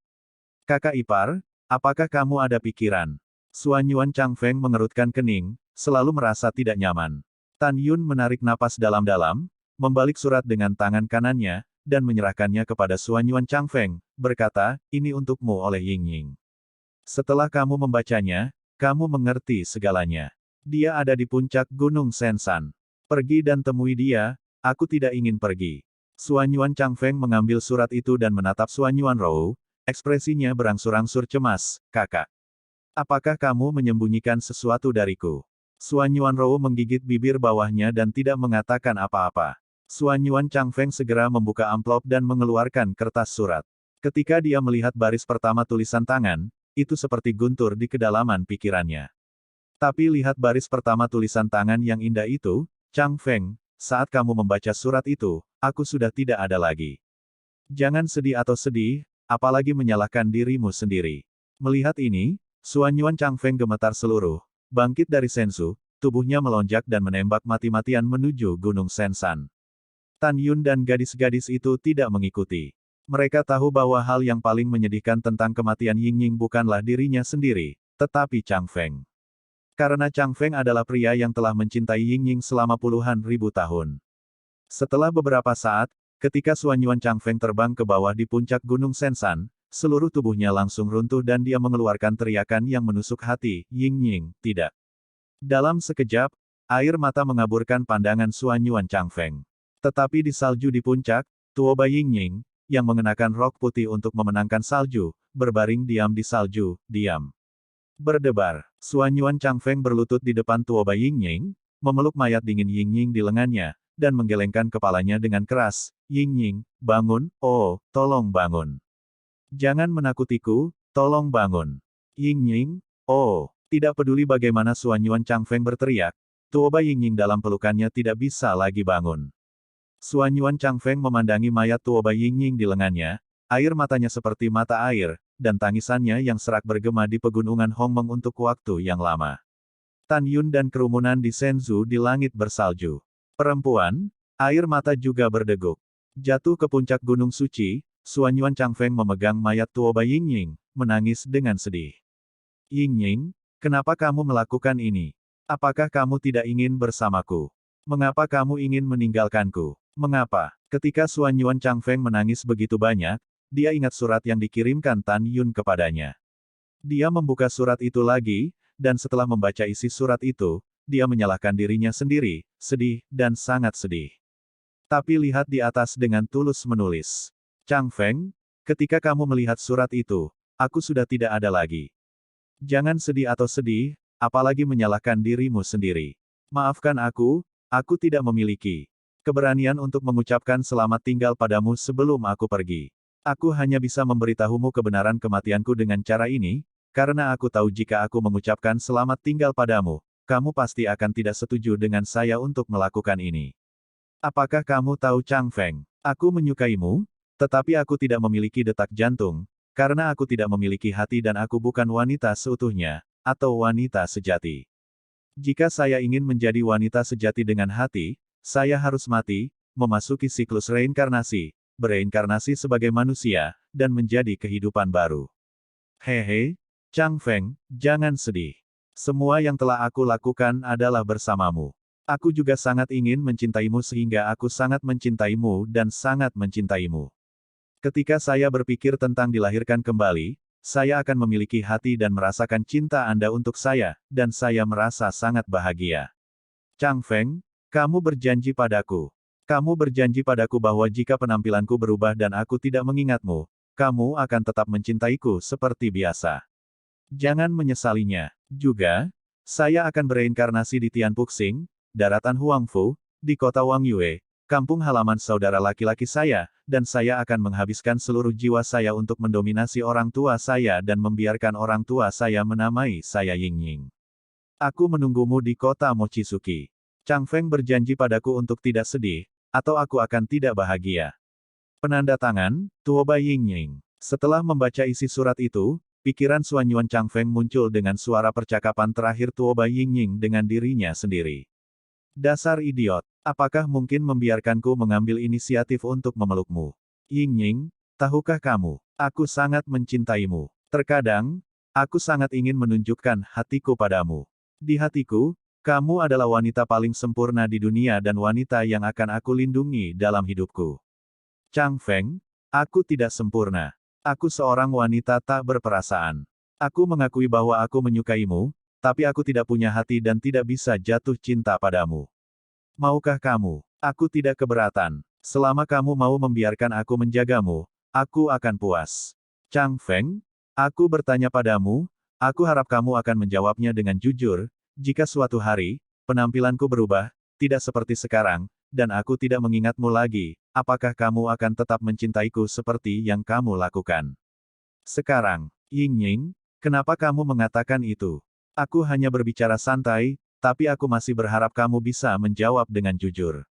"Kakak ipar, apakah kamu ada pikiran?" Xuan Yuan Changfeng mengerutkan kening, selalu merasa tidak nyaman. Tan Yun menarik napas dalam-dalam, membalik surat dengan tangan kanannya, dan menyerahkannya kepada Xuan Yuan Changfeng, berkata, "Ini untukmu oleh Ying Ying. Setelah kamu membacanya, kamu mengerti segalanya. Dia ada di puncak Gunung Sensan. Pergi dan temui dia, aku tidak ingin pergi." Xuan Yuan Changfeng mengambil surat itu dan menatap Xuan Yuanrou, ekspresinya berangsur-angsur cemas, "Kakak, apakah kamu menyembunyikan sesuatu dariku?" Xuan Yuanrou menggigit bibir bawahnya dan tidak mengatakan apa-apa. Xuan Yuan Changfeng segera membuka amplop dan mengeluarkan kertas surat. Ketika dia melihat baris pertama tulisan tangan, itu seperti guntur di kedalaman pikirannya. "Tapi lihat baris pertama tulisan tangan yang indah itu, Changfeng, saat kamu membaca surat itu, aku sudah tidak ada lagi. Jangan sedih atau sedih, apalagi menyalahkan dirimu sendiri." Melihat ini, Xuan Yuan Changfeng gemetar seluruh, bangkit dari Senzu, tubuhnya melonjak dan menembak mati-matian menuju Gunung Sensan. Tan Yun dan gadis-gadis itu tidak mengikuti. Mereka tahu bahwa hal yang paling menyedihkan tentang kematian Ying Ying bukanlah dirinya sendiri, tetapi Changfeng. Karena Changfeng adalah pria yang telah mencintai Ying Ying selama puluhan ribu tahun. Setelah beberapa saat, ketika Xuan Yuan Changfeng terbang ke bawah di puncak Gunung Sensan, seluruh tubuhnya langsung runtuh dan dia mengeluarkan teriakan yang menusuk hati, "Ying Ying, tidak." Dalam sekejap, air mata mengaburkan pandangan Xuan Yuan Changfeng. Tetapi di salju di puncak, Tuoba Ying Ying, yang mengenakan rok putih untuk memenangkan salju, berbaring diam di salju, diam. Berdebar. Xuan Yuan Changfeng berlutut di depan Tuoba Ying Ying, memeluk mayat dingin Ying Ying di lengannya, dan menggelengkan kepalanya dengan keras. "Ying Ying, bangun, oh, tolong bangun. Jangan menakutiku, tolong bangun. Ying Ying, oh." Tidak peduli bagaimana Xuan Yuan Changfeng berteriak, Tuoba Ying Ying dalam pelukannya tidak bisa lagi bangun. Xuan Yuan Changfeng memandangi mayat Tuoba Ying Ying di lengannya, air matanya seperti mata air, dan tangisannya yang serak bergema di pegunungan Hongmeng untuk waktu yang lama. Tan Yun dan kerumunan di Senzu di langit bersalju. Perempuan, air mata juga berdeguk. Jatuh ke puncak gunung suci, Suanyuan Changfeng memegang mayat Tuoba Yingying, menangis dengan sedih. Yingying, kenapa kamu melakukan ini? Apakah kamu tidak ingin bersamaku? Mengapa kamu ingin meninggalkanku? Mengapa? Ketika Suanyuan Changfeng menangis begitu banyak, dia ingat surat yang dikirimkan Tan Yun kepadanya. Dia membuka surat itu lagi, dan setelah membaca isi surat itu, dia menyalahkan dirinya sendiri, sedih, dan sangat sedih. Tapi lihat di atas dengan tulus menulis. Changfeng, ketika kamu melihat surat itu, aku sudah tidak ada lagi. Jangan sedih atau sedih, apalagi menyalahkan dirimu sendiri. Maafkan aku tidak memiliki keberanian untuk mengucapkan selamat tinggal padamu sebelum aku pergi. Aku hanya bisa memberitahumu kebenaran kematianku dengan cara ini, karena aku tahu jika aku mengucapkan selamat tinggal padamu, kamu pasti akan tidak setuju dengan saya untuk melakukan ini. Apakah kamu tahu Changfeng? Aku menyukaimu, tetapi aku tidak memiliki detak jantung, karena aku tidak memiliki hati dan aku bukan wanita seutuhnya, atau wanita sejati. Jika saya ingin menjadi wanita sejati dengan hati, saya harus mati, memasuki siklus reinkarnasi, bereinkarnasi sebagai manusia, dan menjadi kehidupan baru. Hehe, Changfeng, jangan sedih. Semua yang telah aku lakukan adalah bersamamu. Aku juga sangat ingin mencintaimu sehingga aku sangat mencintaimu dan sangat mencintaimu. Ketika saya berpikir tentang dilahirkan kembali, saya akan memiliki hati dan merasakan cinta Anda untuk saya, dan saya merasa sangat bahagia. Changfeng, kamu berjanji padaku. Kamu berjanji padaku bahwa jika penampilanku berubah dan aku tidak mengingatmu, kamu akan tetap mencintaiku seperti biasa. Jangan menyesalinya. Juga, saya akan bereinkarnasi di Tianpuxing, daratan Huangfu, di kota Wangyue, kampung halaman saudara laki-laki saya, dan saya akan menghabiskan seluruh jiwa saya untuk mendominasi orang tua saya dan membiarkan orang tua saya menamai saya Yingying. Aku menunggumu di kota Mochizuki. Changfeng berjanji padaku untuk tidak sedih, atau aku akan tidak bahagia. Penanda tangan, Tuoba Yingying. Setelah membaca isi surat itu, pikiran Suanyuan Changfeng muncul dengan suara percakapan terakhir Tuoba Yingying dengan dirinya sendiri. Dasar idiot, apakah mungkin membiarkanku mengambil inisiatif untuk memelukmu? Yingying, tahukah kamu, aku sangat mencintaimu. Terkadang, aku sangat ingin menunjukkan hatiku padamu. Di hatiku, kamu adalah wanita paling sempurna di dunia dan wanita yang akan aku lindungi dalam hidupku. Changfeng, aku tidak sempurna. Aku seorang wanita tak berperasaan. Aku mengakui bahwa aku menyukaimu, tapi aku tidak punya hati dan tidak bisa jatuh cinta padamu. Maukah kamu? Aku tidak keberatan. Selama kamu mau membiarkan aku menjagamu, aku akan puas. Changfeng, aku bertanya padamu, aku harap kamu akan menjawabnya dengan jujur, jika suatu hari, penampilanku berubah, tidak seperti sekarang, dan aku tidak mengingatmu lagi, apakah kamu akan tetap mencintaiku seperti yang kamu lakukan? Sekarang, Yingying, kenapa kamu mengatakan itu? Aku hanya berbicara santai, tapi aku masih berharap kamu bisa menjawab dengan jujur.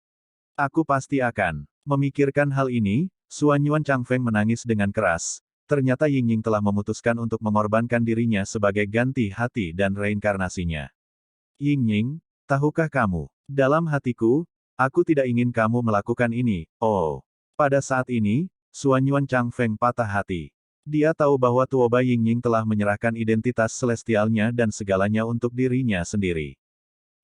Aku pasti akan memikirkan hal ini. Suanyuan Changfeng menangis dengan keras. Ternyata Yingying telah memutuskan untuk mengorbankan dirinya sebagai ganti hati dan reinkarnasinya. Yingying, tahukah kamu, dalam hatiku, aku tidak ingin kamu melakukan ini. Oh. Pada saat ini, Suanyuan Changfeng patah hati. Dia tahu bahwa Tuoba Yingying telah menyerahkan identitas celestialnya dan segalanya untuk dirinya sendiri.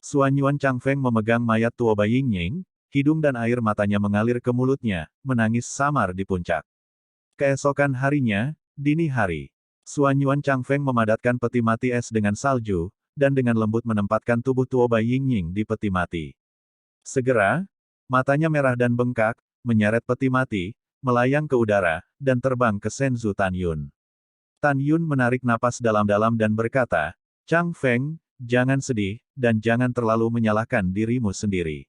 Suanyuan Changfeng memegang mayat Tuoba Yingying, hidung dan air matanya mengalir ke mulutnya, menangis samar di puncak. Keesokan harinya, dini hari, Suanyuan Changfeng memadatkan peti mati es dengan salju, dan dengan lembut menempatkan tubuh Tuoba Yingying di peti mati. Segera, matanya merah dan bengkak, menyeret peti mati, melayang ke udara, dan terbang ke Senzu Tan Yun. Tan Yun menarik napas dalam-dalam dan berkata, Changfeng, jangan sedih, dan jangan terlalu menyalahkan dirimu sendiri.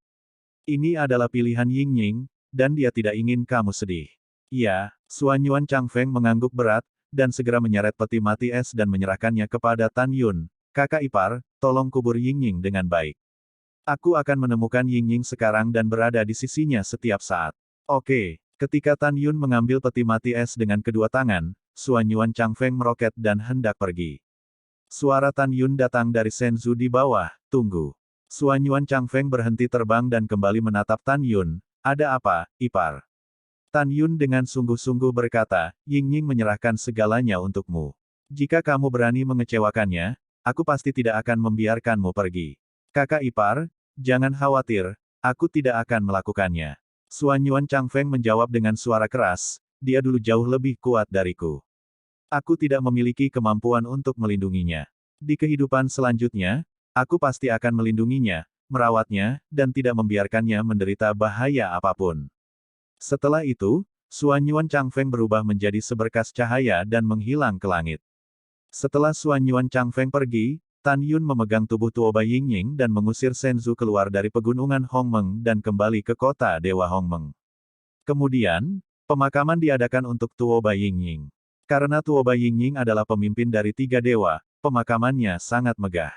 Ini adalah pilihan Yingying, dan dia tidak ingin kamu sedih. Iya, Suanyuan Changfeng mengangguk berat, dan segera menyeret peti mati es dan menyerahkannya kepada Tan Yun. Kakak ipar, tolong kubur Yingying dengan baik. Aku akan menemukan Yingying sekarang dan berada di sisinya setiap saat. Oke. Ketika Tan Yun mengambil peti mati es dengan kedua tangan, Suanyuan Changfeng meroket dan hendak pergi. Suara Tan Yun datang dari Senzu di bawah, tunggu. Suanyuan Changfeng berhenti terbang dan kembali menatap Tan Yun. Ada apa, ipar? Tan Yun dengan sungguh-sungguh berkata, Ying Ying menyerahkan segalanya untukmu. Jika kamu berani mengecewakannya, aku pasti tidak akan membiarkanmu pergi. Kakak ipar, jangan khawatir, aku tidak akan melakukannya. Suan Yuan Changfeng menjawab dengan suara keras, dia dulu jauh lebih kuat dariku. Aku tidak memiliki kemampuan untuk melindunginya. Di kehidupan selanjutnya, aku pasti akan melindunginya, merawatnya, dan tidak membiarkannya menderita bahaya apapun. Setelah itu, Suan Yuan Changfeng berubah menjadi seberkas cahaya dan menghilang ke langit. Setelah Suan Yuan Changfeng pergi, Tan Yun memegang tubuh Tuoba Yingying dan mengusir Senzu keluar dari pegunungan Hongmeng dan kembali ke kota Dewa Hongmeng. Kemudian, pemakaman diadakan untuk Tuoba Yingying. Karena Tuoba Yingying adalah pemimpin dari 3 dewa, pemakamannya sangat megah.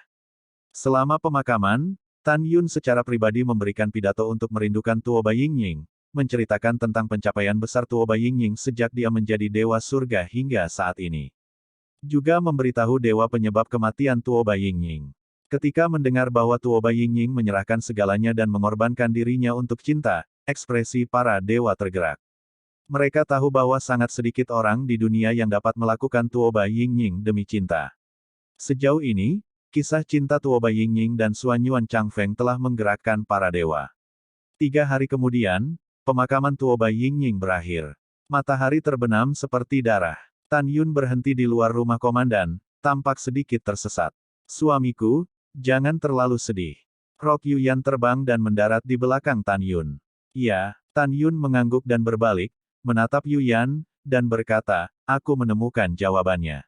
Selama pemakaman, Tan Yun secara pribadi memberikan pidato untuk merindukan Tuoba Yingying, menceritakan tentang pencapaian besar Tuoba Yingying sejak dia menjadi dewa surga hingga saat ini. Juga memberitahu dewa penyebab kematian Tuoba Yingying. Ketika mendengar bahwa Tuoba Yingying menyerahkan segalanya dan mengorbankan dirinya untuk cinta, ekspresi para dewa tergerak. Mereka tahu bahwa sangat sedikit orang di dunia yang dapat melakukan Tuoba Yingying demi cinta. Sejauh ini, kisah cinta Tuoba Yingying dan Suan Yuan Changfeng telah menggerakkan para dewa. 3 hari kemudian, pemakaman Tuoba Yingying berakhir. Matahari terbenam seperti darah. Tan Yun berhenti di luar rumah komandan, tampak sedikit tersesat. Suamiku, jangan terlalu sedih. Rok Yuyan terbang dan mendarat di belakang Tan Yun. Iya, Tan Yun mengangguk dan berbalik, menatap Yuyan, dan berkata, aku menemukan jawabannya.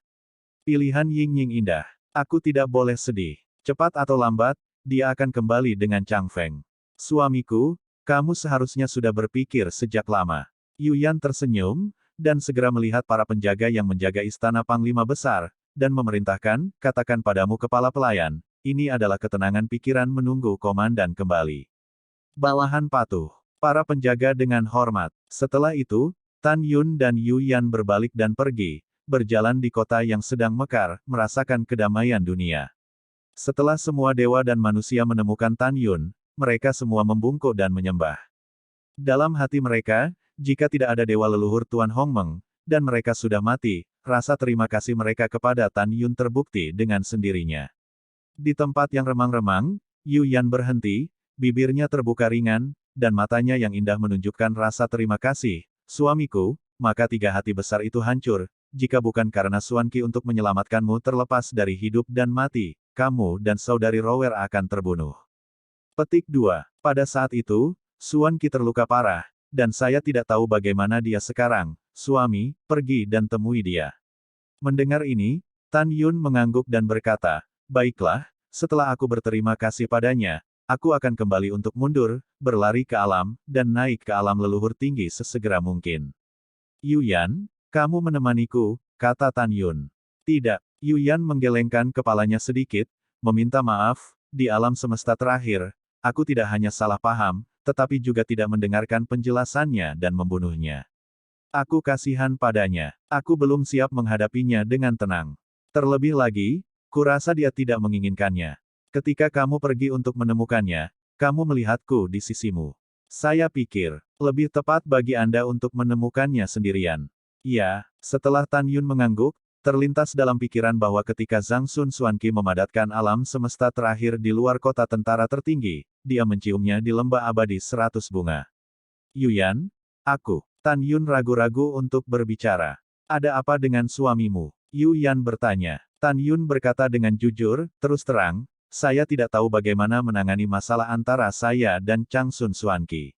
Pilihan Yingying indah. Aku tidak boleh sedih. Cepat atau lambat, dia akan kembali dengan Changfeng. Suamiku, kamu seharusnya sudah berpikir sejak lama. Yuyan tersenyum, dan segera melihat para penjaga yang menjaga istana Panglima Besar, dan memerintahkan, katakan padamu kepala pelayan, ini adalah ketenangan pikiran menunggu komandan kembali. Bawahan patuh. Para penjaga dengan hormat. Setelah itu, Tan Yun dan Yuyan berbalik dan pergi, berjalan di kota yang sedang mekar, merasakan kedamaian dunia. Setelah semua dewa dan manusia menemukan Tan Yun, mereka semua membungkuk dan menyembah. Dalam hati mereka, jika tidak ada dewa leluhur Tuan Hongmeng, dan mereka sudah mati, rasa terima kasih mereka kepada Tan Yun terbukti dengan sendirinya. Di tempat yang remang-remang, Yuyan berhenti, bibirnya terbuka ringan, dan matanya yang indah menunjukkan rasa terima kasih. Suamiku, maka 3 hati besar itu hancur, jika bukan karena Suan Qi untuk menyelamatkanmu terlepas dari hidup dan mati, kamu dan saudari Rower akan terbunuh. Petik 2. Pada saat itu, Suan Qi terluka parah, dan saya tidak tahu bagaimana dia sekarang. Suami, pergi dan temui dia. Mendengar ini, Tan Yun mengangguk dan berkata, baiklah, setelah aku berterima kasih padanya, aku akan kembali untuk mundur, berlari ke alam, dan naik ke alam leluhur tinggi sesegera mungkin. Yuyan, kamu menemaniku, kata Tan Yun. Tidak, Yuyan menggelengkan kepalanya sedikit, meminta maaf, di alam semesta terakhir, aku tidak hanya salah paham, tetapi juga tidak mendengarkan penjelasannya dan membunuhnya. Aku kasihan padanya. Aku belum siap menghadapinya dengan tenang. Terlebih lagi, kurasa dia tidak menginginkannya. Ketika kamu pergi untuk menemukannya, kamu melihatku di sisimu. Saya pikir, lebih tepat bagi Anda untuk menemukannya sendirian. Iya, setelah Tan Yun mengangguk, terlintas dalam pikiran bahwa ketika Zhang Sun Suan Qi memadatkan alam semesta terakhir di luar kota tentara tertinggi, dia menciumnya di lembah abadi 100 bunga. Yuyan, aku. Tan Yun ragu-ragu untuk berbicara. Ada apa dengan suamimu? Yuyan bertanya. Tan Yun berkata dengan jujur, terus terang, saya tidak tahu bagaimana menangani masalah antara saya dan Chang Sun Suan Qi.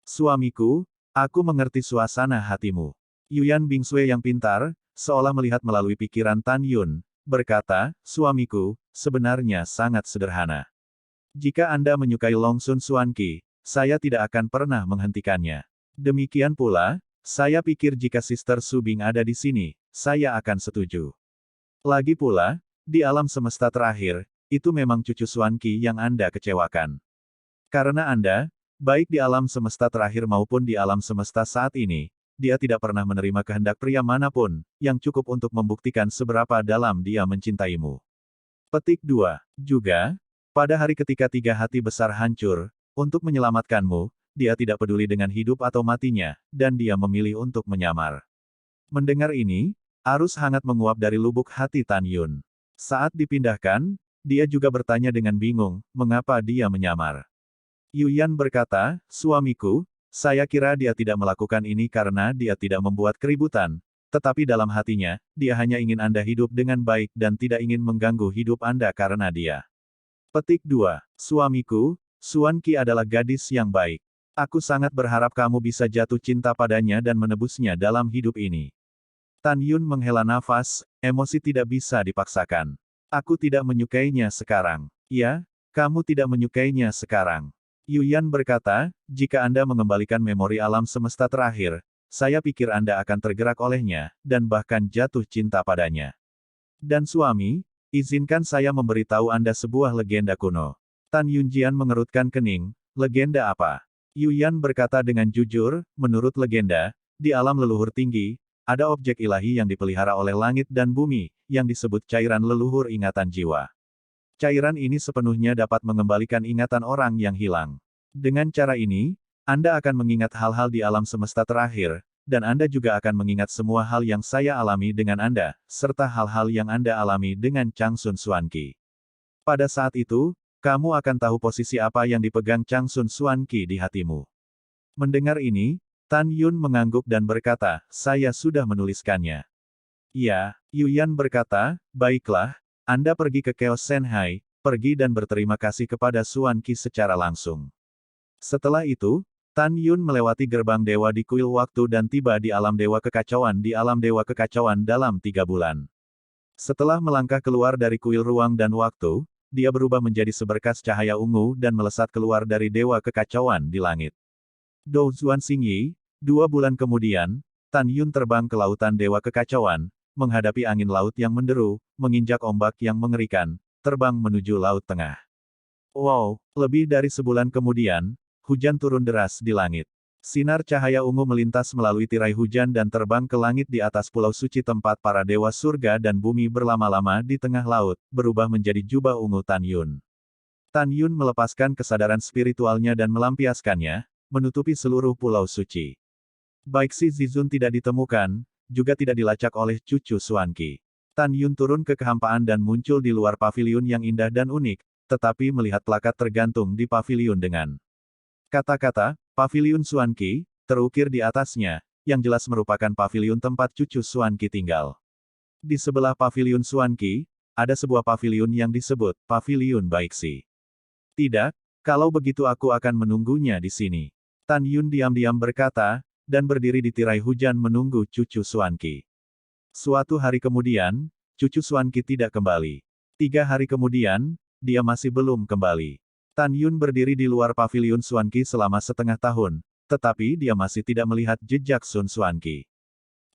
Suamiku, aku mengerti suasana hatimu. Yuyan Bingsui yang pintar, seolah melihat melalui pikiran Tan Yun, berkata, suamiku, sebenarnya sangat sederhana. Jika Anda menyukai Long Sun Suan Qi, saya tidak akan pernah menghentikannya. Demikian pula, saya pikir jika Sister Su Bing ada di sini, saya akan setuju. Lagi pula, di alam semesta terakhir, itu memang cucu Suan Qi yang Anda kecewakan. Karena Anda, baik di alam semesta terakhir maupun di alam semesta saat ini, dia tidak pernah menerima kehendak pria manapun, yang cukup untuk membuktikan seberapa dalam dia mencintaimu. Petik 2. Juga, pada hari ketika 3 hati besar hancur, untuk menyelamatkanmu, dia tidak peduli dengan hidup atau matinya, dan dia memilih untuk menyamar. Mendengar ini, arus hangat menguap dari lubuk hati Tan Yun. Saat dipindahkan, dia juga bertanya dengan bingung, mengapa dia menyamar. Yuyan berkata, suamiku, saya kira dia tidak melakukan ini karena dia tidak membuat keributan, tetapi dalam hatinya, dia hanya ingin Anda hidup dengan baik dan tidak ingin mengganggu hidup Anda karena dia. Petik 2. Suamiku, Suan Qi adalah gadis yang baik. Aku sangat berharap kamu bisa jatuh cinta padanya dan menebusnya dalam hidup ini. Tan Yun menghela nafas, emosi tidak bisa dipaksakan. Aku tidak menyukainya sekarang. Ya, kamu tidak menyukainya sekarang. Yuyan berkata, jika Anda mengembalikan memori alam semesta terakhir, saya pikir Anda akan tergerak olehnya, dan bahkan jatuh cinta padanya. Dan suami, izinkan saya memberitahu Anda sebuah legenda kuno. Tan Yunjian mengerutkan kening, legenda apa? Yuyan berkata dengan jujur, menurut legenda, di alam leluhur tinggi, ada objek ilahi yang dipelihara oleh langit dan bumi, yang disebut cairan leluhur ingatan jiwa. Cairan ini sepenuhnya dapat mengembalikan ingatan orang yang hilang. Dengan cara ini, Anda akan mengingat hal-hal di alam semesta terakhir, dan Anda juga akan mengingat semua hal yang saya alami dengan Anda, serta hal-hal yang Anda alami dengan Changsun Suan Qi. Pada saat itu, kamu akan tahu posisi apa yang dipegang Changsun Suan Qi di hatimu. Mendengar ini, Tan Yun mengangguk dan berkata, saya sudah menuliskannya. Ya, Yuyan berkata, baiklah, Anda pergi ke Chaos Shanghai, pergi dan berterima kasih kepada Suan Qi secara langsung. Setelah itu, Tan Yun melewati gerbang dewa di kuil waktu dan tiba di alam dewa kekacauan dalam 3 bulan. Setelah melangkah keluar dari kuil ruang dan waktu, dia berubah menjadi seberkas cahaya ungu dan melesat keluar dari dewa kekacauan di langit. Dou Zuan Xingyi, 2 bulan kemudian, Tan Yun terbang ke lautan dewa kekacauan, menghadapi angin laut yang menderu, menginjak ombak yang mengerikan, terbang menuju Laut Tengah. Wow, lebih dari sebulan kemudian, hujan turun deras di langit. Sinar cahaya ungu melintas melalui tirai hujan dan terbang ke langit di atas pulau suci tempat para dewa surga dan bumi berlama-lama di tengah laut, berubah menjadi jubah ungu Tan Yun. Tan Yun melepaskan kesadaran spiritualnya dan melampiaskannya, menutupi seluruh pulau suci. Baik si Zizun tidak ditemukan, juga tidak dilacak oleh cucu Suan Qi. Tan Yun turun ke kehampaan dan muncul di luar paviliun yang indah dan unik, tetapi melihat plakat tergantung di paviliun dengan kata-kata, Paviliun Suan Qi, terukir di atasnya, yang jelas merupakan paviliun tempat cucu Suan Qi tinggal. Di sebelah paviliun Suan Qi, ada sebuah paviliun yang disebut, Paviliun Baiksi. Tidak, kalau begitu aku akan menunggunya di sini. Tan Yun diam-diam berkata, dan berdiri di tirai hujan menunggu cucu Suan Qi. Suatu hari kemudian, cucu Suan Qi tidak kembali. 3 hari kemudian, dia masih belum kembali. Tan Yun berdiri di luar paviliun Suan Qi selama setengah tahun, tetapi dia masih tidak melihat jejak Sun Suan Qi.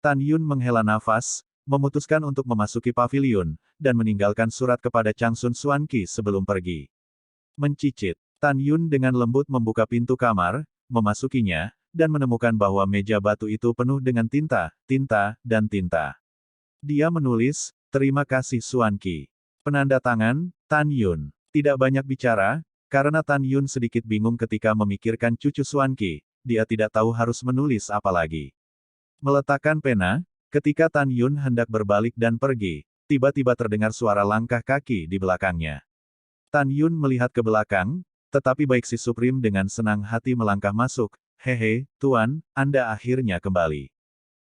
Tan Yun menghela nafas, memutuskan untuk memasuki paviliun, dan meninggalkan surat kepada Changsun Suan Qi sebelum pergi. Mencicit, Tan Yun dengan lembut membuka pintu kamar, memasukinya, dan menemukan bahwa meja batu itu penuh dengan tinta, dan tinta. Dia menulis, terima kasih Suan Qi. Penanda tangan, Tan Yun. Tidak banyak bicara, karena Tan Yun sedikit bingung ketika memikirkan cucu Suan Qi, dia tidak tahu harus menulis apa lagi. Meletakkan pena, ketika Tan Yun hendak berbalik dan pergi, tiba-tiba terdengar suara langkah kaki di belakangnya. Tan Yun melihat ke belakang, tetapi Baiksi Supreme dengan senang hati melangkah masuk, hehe, Tuan, Anda akhirnya kembali.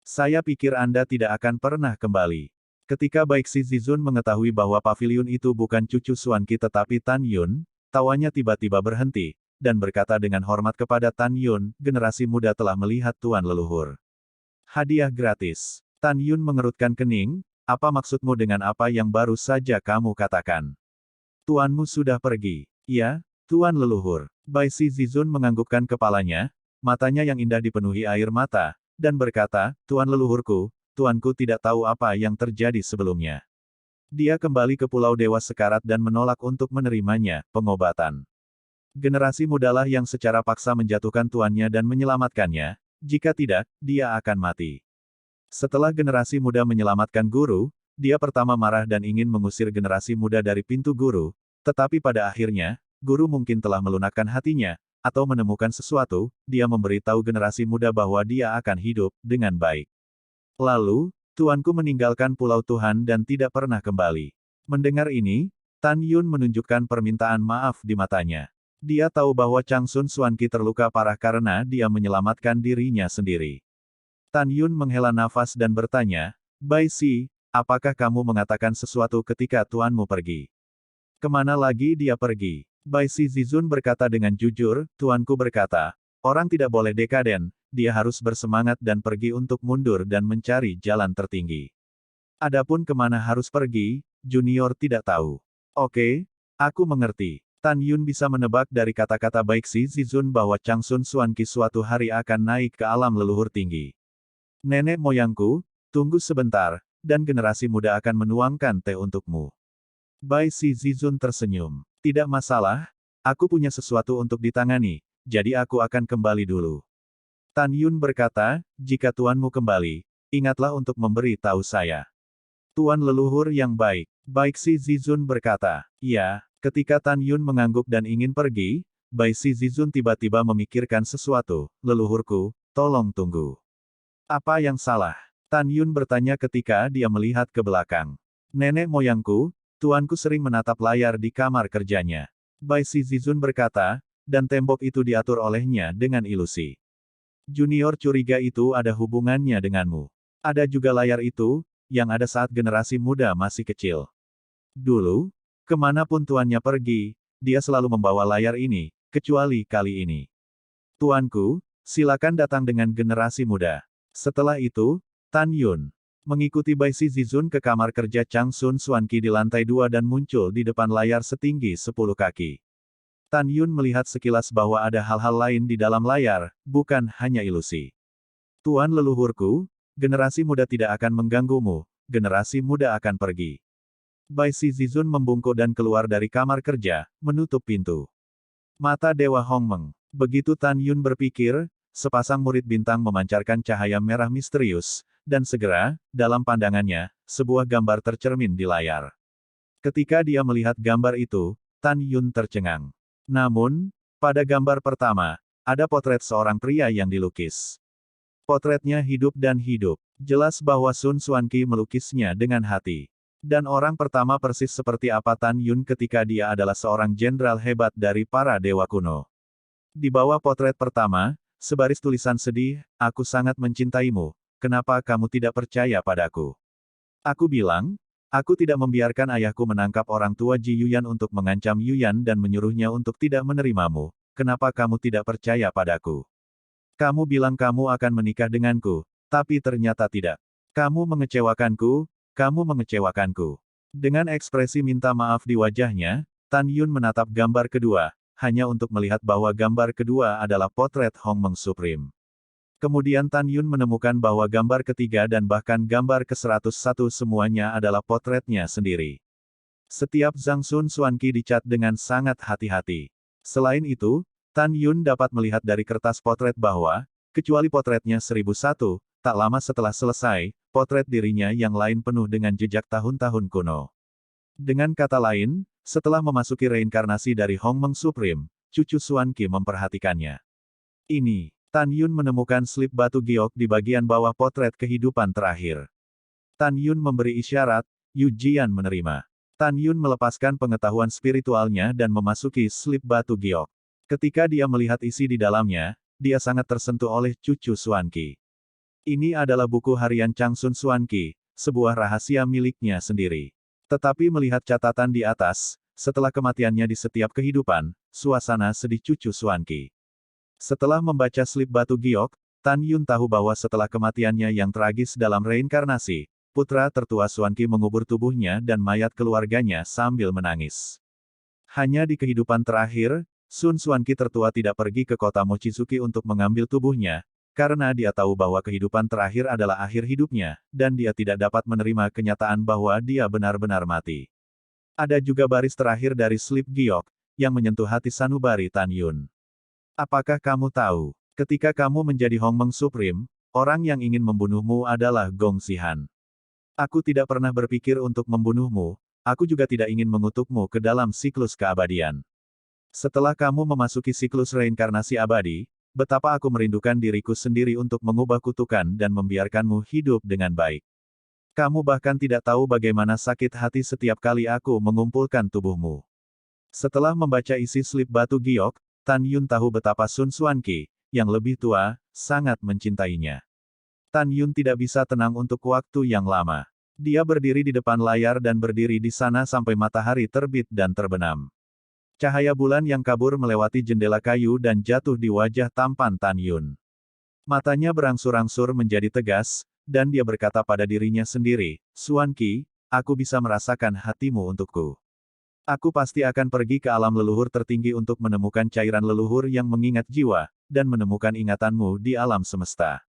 Saya pikir Anda tidak akan pernah kembali. Ketika Baiksi Zizun mengetahui bahwa paviliun itu bukan cucu Suan Qi tetapi Tan Yun, tawanya tiba-tiba berhenti, dan berkata dengan hormat kepada Tan Yun, generasi muda telah melihat Tuan leluhur. Hadiah gratis. Tan Yun mengerutkan kening, apa maksudmu dengan apa yang baru saja kamu katakan? Tuanmu sudah pergi. Ya, Tuan leluhur. Baiksi Zizun menganggukkan kepalanya, matanya yang indah dipenuhi air mata, dan berkata, Tuan leluhurku, tuanku tidak tahu apa yang terjadi sebelumnya. Dia kembali ke Pulau Dewa Sekarat dan menolak untuk menerimanya, pengobatan. Generasi mudalah yang secara paksa menjatuhkan tuannya dan menyelamatkannya, jika tidak, dia akan mati. Setelah generasi muda menyelamatkan guru, dia pertama marah dan ingin mengusir generasi muda dari pintu guru, tetapi pada akhirnya, guru mungkin telah melunakkan hatinya, atau menemukan sesuatu, dia memberitahu generasi muda bahwa dia akan hidup dengan baik. Lalu, tuanku meninggalkan Pulau Tuhan dan tidak pernah kembali. Mendengar ini, Tan Yun menunjukkan permintaan maaf di matanya. Dia tahu bahwa Changsun Xuanqi terluka parah karena dia menyelamatkan dirinya sendiri. Tan Yun menghela nafas dan bertanya, Bai Si, apakah kamu mengatakan sesuatu ketika tuanmu pergi? Kemana lagi dia pergi? Bai Si Zizun berkata dengan jujur, tuanku berkata, orang tidak boleh dekaden, dia harus bersemangat dan pergi untuk mundur dan mencari jalan tertinggi. Adapun kemana harus pergi, junior tidak tahu. Oke, aku mengerti. Tan Yun bisa menebak dari kata-kata Bai Si Zizun bahwa Changsun Xuanqi suatu hari akan naik ke alam leluhur tinggi. Nenek moyangku, tunggu sebentar, dan generasi muda akan menuangkan teh untukmu. Bai Si Zizun tersenyum. Tidak masalah, aku punya sesuatu untuk ditangani, jadi aku akan kembali dulu. Tan Yun berkata, jika tuanmu kembali, ingatlah untuk memberi tahu saya. Tuan leluhur yang baik. Bai Si Zizun berkata, ya, ketika Tan Yun mengangguk dan ingin pergi, Bai Si Zizun tiba-tiba memikirkan sesuatu, leluhurku, tolong tunggu. Apa yang salah? Tan Yun bertanya ketika dia melihat ke belakang. Nenek moyangku, tuanku sering menatap layar di kamar kerjanya. Bai Si Zizun berkata, dan tembok itu diatur olehnya dengan ilusi. Junior curiga itu ada hubungannya denganmu. Ada juga layar itu, yang ada saat generasi muda masih kecil. Dulu, kemanapun tuannya pergi, dia selalu membawa layar ini, kecuali kali ini. Tuanku, silakan datang dengan generasi muda. Setelah itu, Tan Yun mengikuti Bai Si Zizun ke kamar kerja Changsun Xuanqi di lantai 2 dan muncul di depan layar setinggi 10 kaki. Tan Yun melihat sekilas bahwa ada hal-hal lain di dalam layar, bukan hanya ilusi. Tuan leluhurku, generasi muda tidak akan mengganggumu, generasi muda akan pergi. Bai Si Zizun membungkuk dan keluar dari kamar kerja, menutup pintu. Mata Dewa Hongmeng. Begitu Tan Yun berpikir, sepasang murid bintang memancarkan cahaya merah misterius, dan segera, dalam pandangannya, sebuah gambar tercermin di layar. Ketika dia melihat gambar itu, Tan Yun tercengang. Namun, pada gambar pertama, ada potret seorang pria yang dilukis. Potretnya hidup dan hidup. Jelas bahwa Sun Xuanqi melukisnya dengan hati. Dan orang pertama persis seperti apa Tan Yun ketika dia adalah seorang jenderal hebat dari para dewa kuno. Di bawah potret pertama, sebaris tulisan sedih, aku sangat mencintaimu, kenapa kamu tidak percaya padaku? Aku bilang, aku tidak membiarkan ayahku menangkap orang tua Ji Yuyan untuk mengancam Yuyan dan menyuruhnya untuk tidak menerimamu, kenapa kamu tidak percaya padaku? Kamu bilang kamu akan menikah denganku, tapi ternyata tidak. Kamu mengecewakanku, kamu mengecewakanku. Dengan ekspresi minta maaf di wajahnya, Tan Yun menatap gambar kedua, hanya untuk melihat bahwa gambar kedua adalah potret Hongmeng Supreme. Kemudian Tan Yun menemukan bahwa gambar ketiga dan bahkan gambar ke-101 semuanya adalah potretnya sendiri. Setiap Zhang Sun Xuanqi dicat dengan sangat hati-hati. Selain itu, Tan Yun dapat melihat dari kertas potret bahwa, kecuali potretnya 1001, tak lama setelah selesai, potret dirinya yang lain penuh dengan jejak tahun-tahun kuno. Dengan kata lain, setelah memasuki reinkarnasi dari Hongmeng Supreme, cucu Xuanqi memperhatikannya. Ini, Tan Yun menemukan slip batu giok di bagian bawah potret kehidupan terakhir. Tan Yun memberi isyarat, Yu Jian menerima. Tan Yun melepaskan pengetahuan spiritualnya dan memasuki slip batu giok. Ketika dia melihat isi di dalamnya, dia sangat tersentuh oleh cucu Xuanqi. Ini adalah buku harian Changsun Xuanqi, sebuah rahasia miliknya sendiri. Tetapi melihat catatan di atas, setelah kematiannya di setiap kehidupan, suasana sedih cucu Xuanqi. Setelah membaca slip batu giok, Tan Yun tahu bahwa setelah kematiannya yang tragis dalam reinkarnasi, putra tertua Xuanqi mengubur tubuhnya dan mayat keluarganya sambil menangis. Hanya di kehidupan terakhir, Sun Xuanqi tertua tidak pergi ke kota Mochizuki untuk mengambil tubuhnya, karena dia tahu bahwa kehidupan terakhir adalah akhir hidupnya, dan dia tidak dapat menerima kenyataan bahwa dia benar-benar mati. Ada juga baris terakhir dari slip giok, yang menyentuh hati sanubari Tan Yun. Apakah kamu tahu, ketika kamu menjadi Hongmeng Supreme, orang yang ingin membunuhmu adalah Gong Xihan. Aku tidak pernah berpikir untuk membunuhmu, aku juga tidak ingin mengutukmu ke dalam siklus keabadian. Setelah kamu memasuki siklus reinkarnasi abadi, betapa aku merindukan diriku sendiri untuk mengubah kutukan dan membiarkanmu hidup dengan baik. Kamu bahkan tidak tahu bagaimana sakit hati setiap kali aku mengumpulkan tubuhmu. Setelah membaca isi slip batu giok, Tan Yun tahu betapa Sun Xuanqi, yang lebih tua, sangat mencintainya. Tan Yun tidak bisa tenang untuk waktu yang lama. Dia berdiri di depan layar dan berdiri di sana sampai matahari terbit dan terbenam. Cahaya bulan yang kabur melewati jendela kayu dan jatuh di wajah tampan Tan Yun. Matanya berangsur-angsur menjadi tegas, dan dia berkata pada dirinya sendiri, Xuanqi, aku bisa merasakan hatimu untukku. Aku pasti akan pergi ke alam leluhur tertinggi untuk menemukan cairan leluhur yang mengingat jiwa, dan menemukan ingatanmu di alam semesta.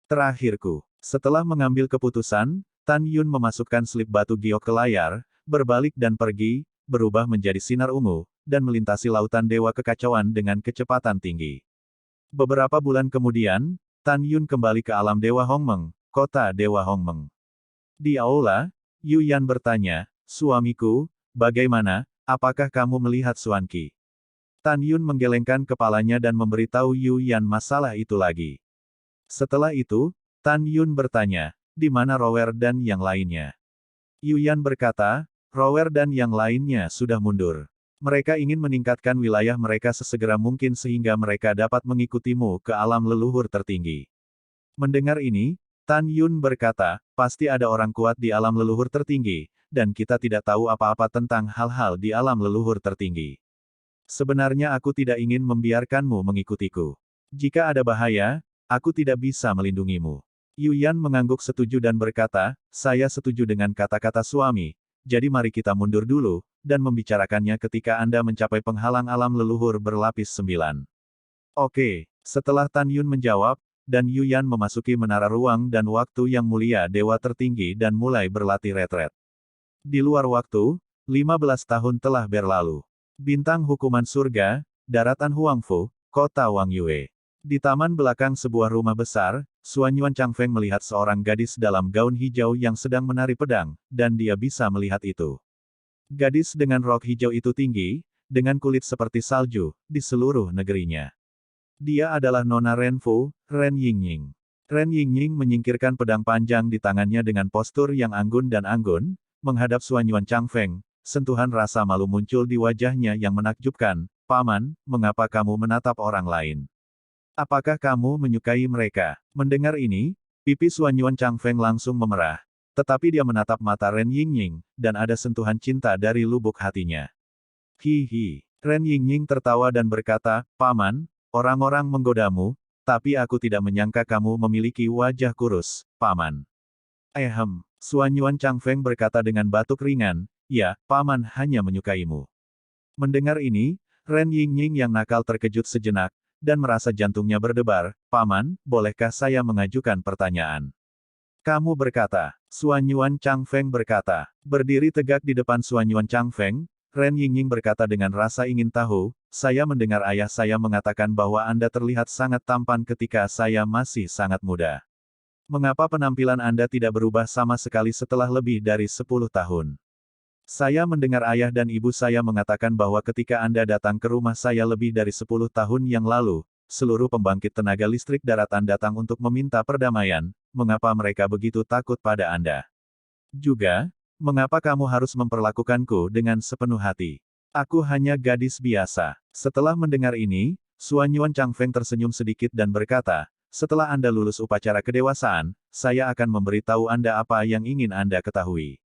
Terakhirku. Setelah mengambil keputusan, Tan Yun memasukkan slip batu giok ke layar, berbalik dan pergi, berubah menjadi sinar ungu, dan melintasi lautan dewa kekacauan dengan kecepatan tinggi. Beberapa bulan kemudian, Tan Yun kembali ke alam Dewa Hongmeng, kota Dewa Hongmeng. Di aula, Yu Yan bertanya, suamiku, bagaimana, apakah kamu melihat Xuanqi? Tan Yun menggelengkan kepalanya dan memberitahu Yu Yan masalah itu lagi. Setelah itu, Tan Yun bertanya, di mana Rower dan yang lainnya? Yu Yan berkata, Rower dan yang lainnya sudah mundur. Mereka ingin meningkatkan wilayah mereka sesegera mungkin sehingga mereka dapat mengikutimu ke alam leluhur tertinggi. Mendengar ini, Tan Yun berkata, pasti ada orang kuat di alam leluhur tertinggi, dan kita tidak tahu apa-apa tentang hal-hal di alam leluhur tertinggi. Sebenarnya aku tidak ingin membiarkanmu mengikutiku. Jika ada bahaya, aku tidak bisa melindungimu. Yu Yan mengangguk setuju dan berkata, saya setuju dengan kata-kata suami, jadi mari kita mundur dulu, dan membicarakannya ketika Anda mencapai penghalang alam leluhur berlapis 9. Oke, setelah Tan Yun menjawab, dan Yu Yan memasuki menara ruang dan waktu yang mulia dewa tertinggi dan mulai berlatih retret. Di luar waktu, 15 tahun telah berlalu. Bintang hukuman surga, daratan Huangfu, kota Wang Yue. Di taman belakang sebuah rumah besar, Xuan Yuan Changfeng melihat seorang gadis dalam gaun hijau yang sedang menari pedang, dan dia bisa melihat itu. Gadis dengan rok hijau itu tinggi, dengan kulit seperti salju, di seluruh negerinya. Dia adalah Nona Renfu, Ren Yingying. Ren Yingying menyingkirkan pedang panjang di tangannya dengan postur yang anggun dan anggun, menghadap Xuan Yuan Changfeng, sentuhan rasa malu muncul di wajahnya yang menakjubkan, Paman, mengapa kamu menatap orang lain? Apakah kamu menyukai mereka? Mendengar ini, pipi Xuan Yuan Changfeng langsung memerah. Tetapi dia menatap mata Ren Yingying, dan ada sentuhan cinta dari lubuk hatinya. Hihi. Ren Yingying tertawa dan berkata, Paman, orang-orang menggodamu, tapi aku tidak menyangka kamu memiliki wajah kurus, Paman. Xuan Yuan Changfeng berkata dengan batuk ringan, ya, Paman hanya menyukaimu. Mendengar ini, Ren Yingying yang nakal terkejut sejenak, dan merasa jantungnya berdebar, Paman, bolehkah saya mengajukan pertanyaan? Kamu berkata, Xuan Yuan Changfeng berkata, berdiri tegak di depan Xuan Yuan Changfeng, Ren Yingying berkata dengan rasa ingin tahu, saya mendengar ayah saya mengatakan bahwa Anda terlihat sangat tampan ketika saya masih sangat muda. Mengapa penampilan Anda tidak berubah sama sekali setelah lebih dari 10 tahun? Saya mendengar ayah dan ibu saya mengatakan bahwa ketika Anda datang ke rumah saya lebih dari 10 tahun yang lalu, seluruh pembangkit tenaga listrik daratan datang untuk meminta perdamaian, mengapa mereka begitu takut pada Anda? Juga, mengapa kamu harus memperlakukanku dengan sepenuh hati? Aku hanya gadis biasa. Setelah mendengar ini, Xuan Yuan Changfeng tersenyum sedikit dan berkata, setelah Anda lulus upacara kedewasaan, saya akan memberitahu Anda apa yang ingin Anda ketahui.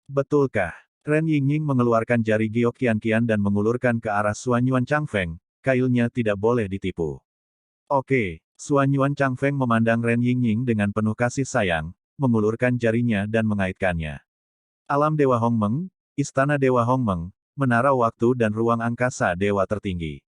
Betulkah? Ren Yingying mengeluarkan jari giok kian-kian dan mengulurkan ke arah Xuan Yuan Changfeng, kailnya tidak boleh ditipu. Oke, Xuan Yuan Changfeng memandang Ren Yingying dengan penuh kasih sayang, mengulurkan jarinya dan mengaitkannya. Alam Dewa Hongmeng, Istana Dewa Hongmeng, Menara Waktu dan Ruang Angkasa Dewa Tertinggi.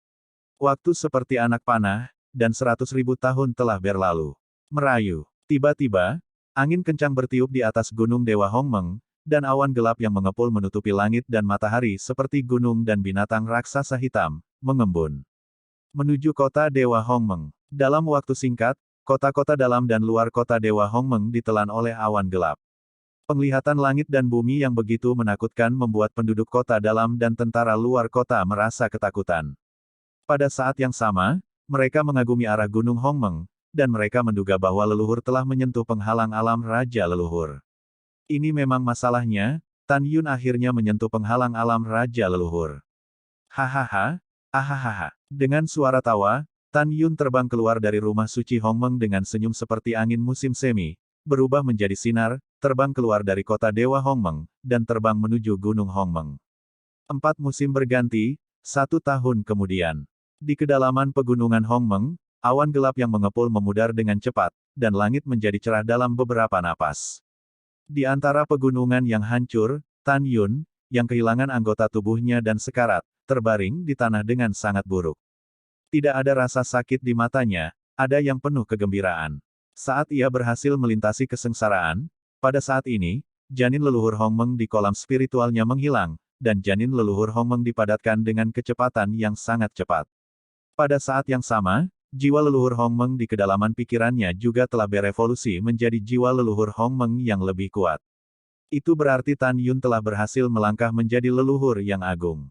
Waktu seperti anak panah, dan 100.000 tahun telah berlalu. Merayu. Tiba-tiba, angin kencang bertiup di atas gunung Dewa Hongmeng, dan awan gelap yang mengepul menutupi langit dan matahari seperti gunung dan binatang raksasa hitam, mengembun. Menuju kota Dewa Hongmeng. Dalam waktu singkat, kota-kota dalam dan luar kota Dewa Hongmeng ditelan oleh awan gelap. Penglihatan langit dan bumi yang begitu menakutkan membuat penduduk kota dalam dan tentara luar kota merasa ketakutan. Pada saat yang sama, mereka mengagumi arah Gunung Hongmeng, dan mereka menduga bahwa leluhur telah menyentuh penghalang alam Raja Leluhur. Ini memang masalahnya, Tan Yun akhirnya menyentuh penghalang alam Raja Leluhur. Hahaha, ahahaha. Dengan suara tawa, Tan Yun terbang keluar dari rumah suci Hongmeng dengan senyum seperti angin musim semi, berubah menjadi sinar, terbang keluar dari kota Dewa Hongmeng, dan terbang menuju Gunung Hongmeng. 4 musim berganti, 1 tahun kemudian. Di kedalaman pegunungan Hongmeng, awan gelap yang mengepul memudar dengan cepat, dan langit menjadi cerah dalam beberapa napas. Di antara pegunungan yang hancur, Tan Yun, yang kehilangan anggota tubuhnya dan sekarat, terbaring di tanah dengan sangat buruk. Tidak ada rasa sakit di matanya, ada yang penuh kegembiraan. Saat ia berhasil melintasi kesengsaraan, pada saat ini, janin leluhur Hongmeng di kolam spiritualnya menghilang, dan janin leluhur Hongmeng dipadatkan dengan kecepatan yang sangat cepat. Pada saat yang sama, jiwa leluhur Hongmeng di kedalaman pikirannya juga telah berevolusi menjadi jiwa leluhur Hongmeng yang lebih kuat. Itu berarti Tan Yun telah berhasil melangkah menjadi leluhur yang agung.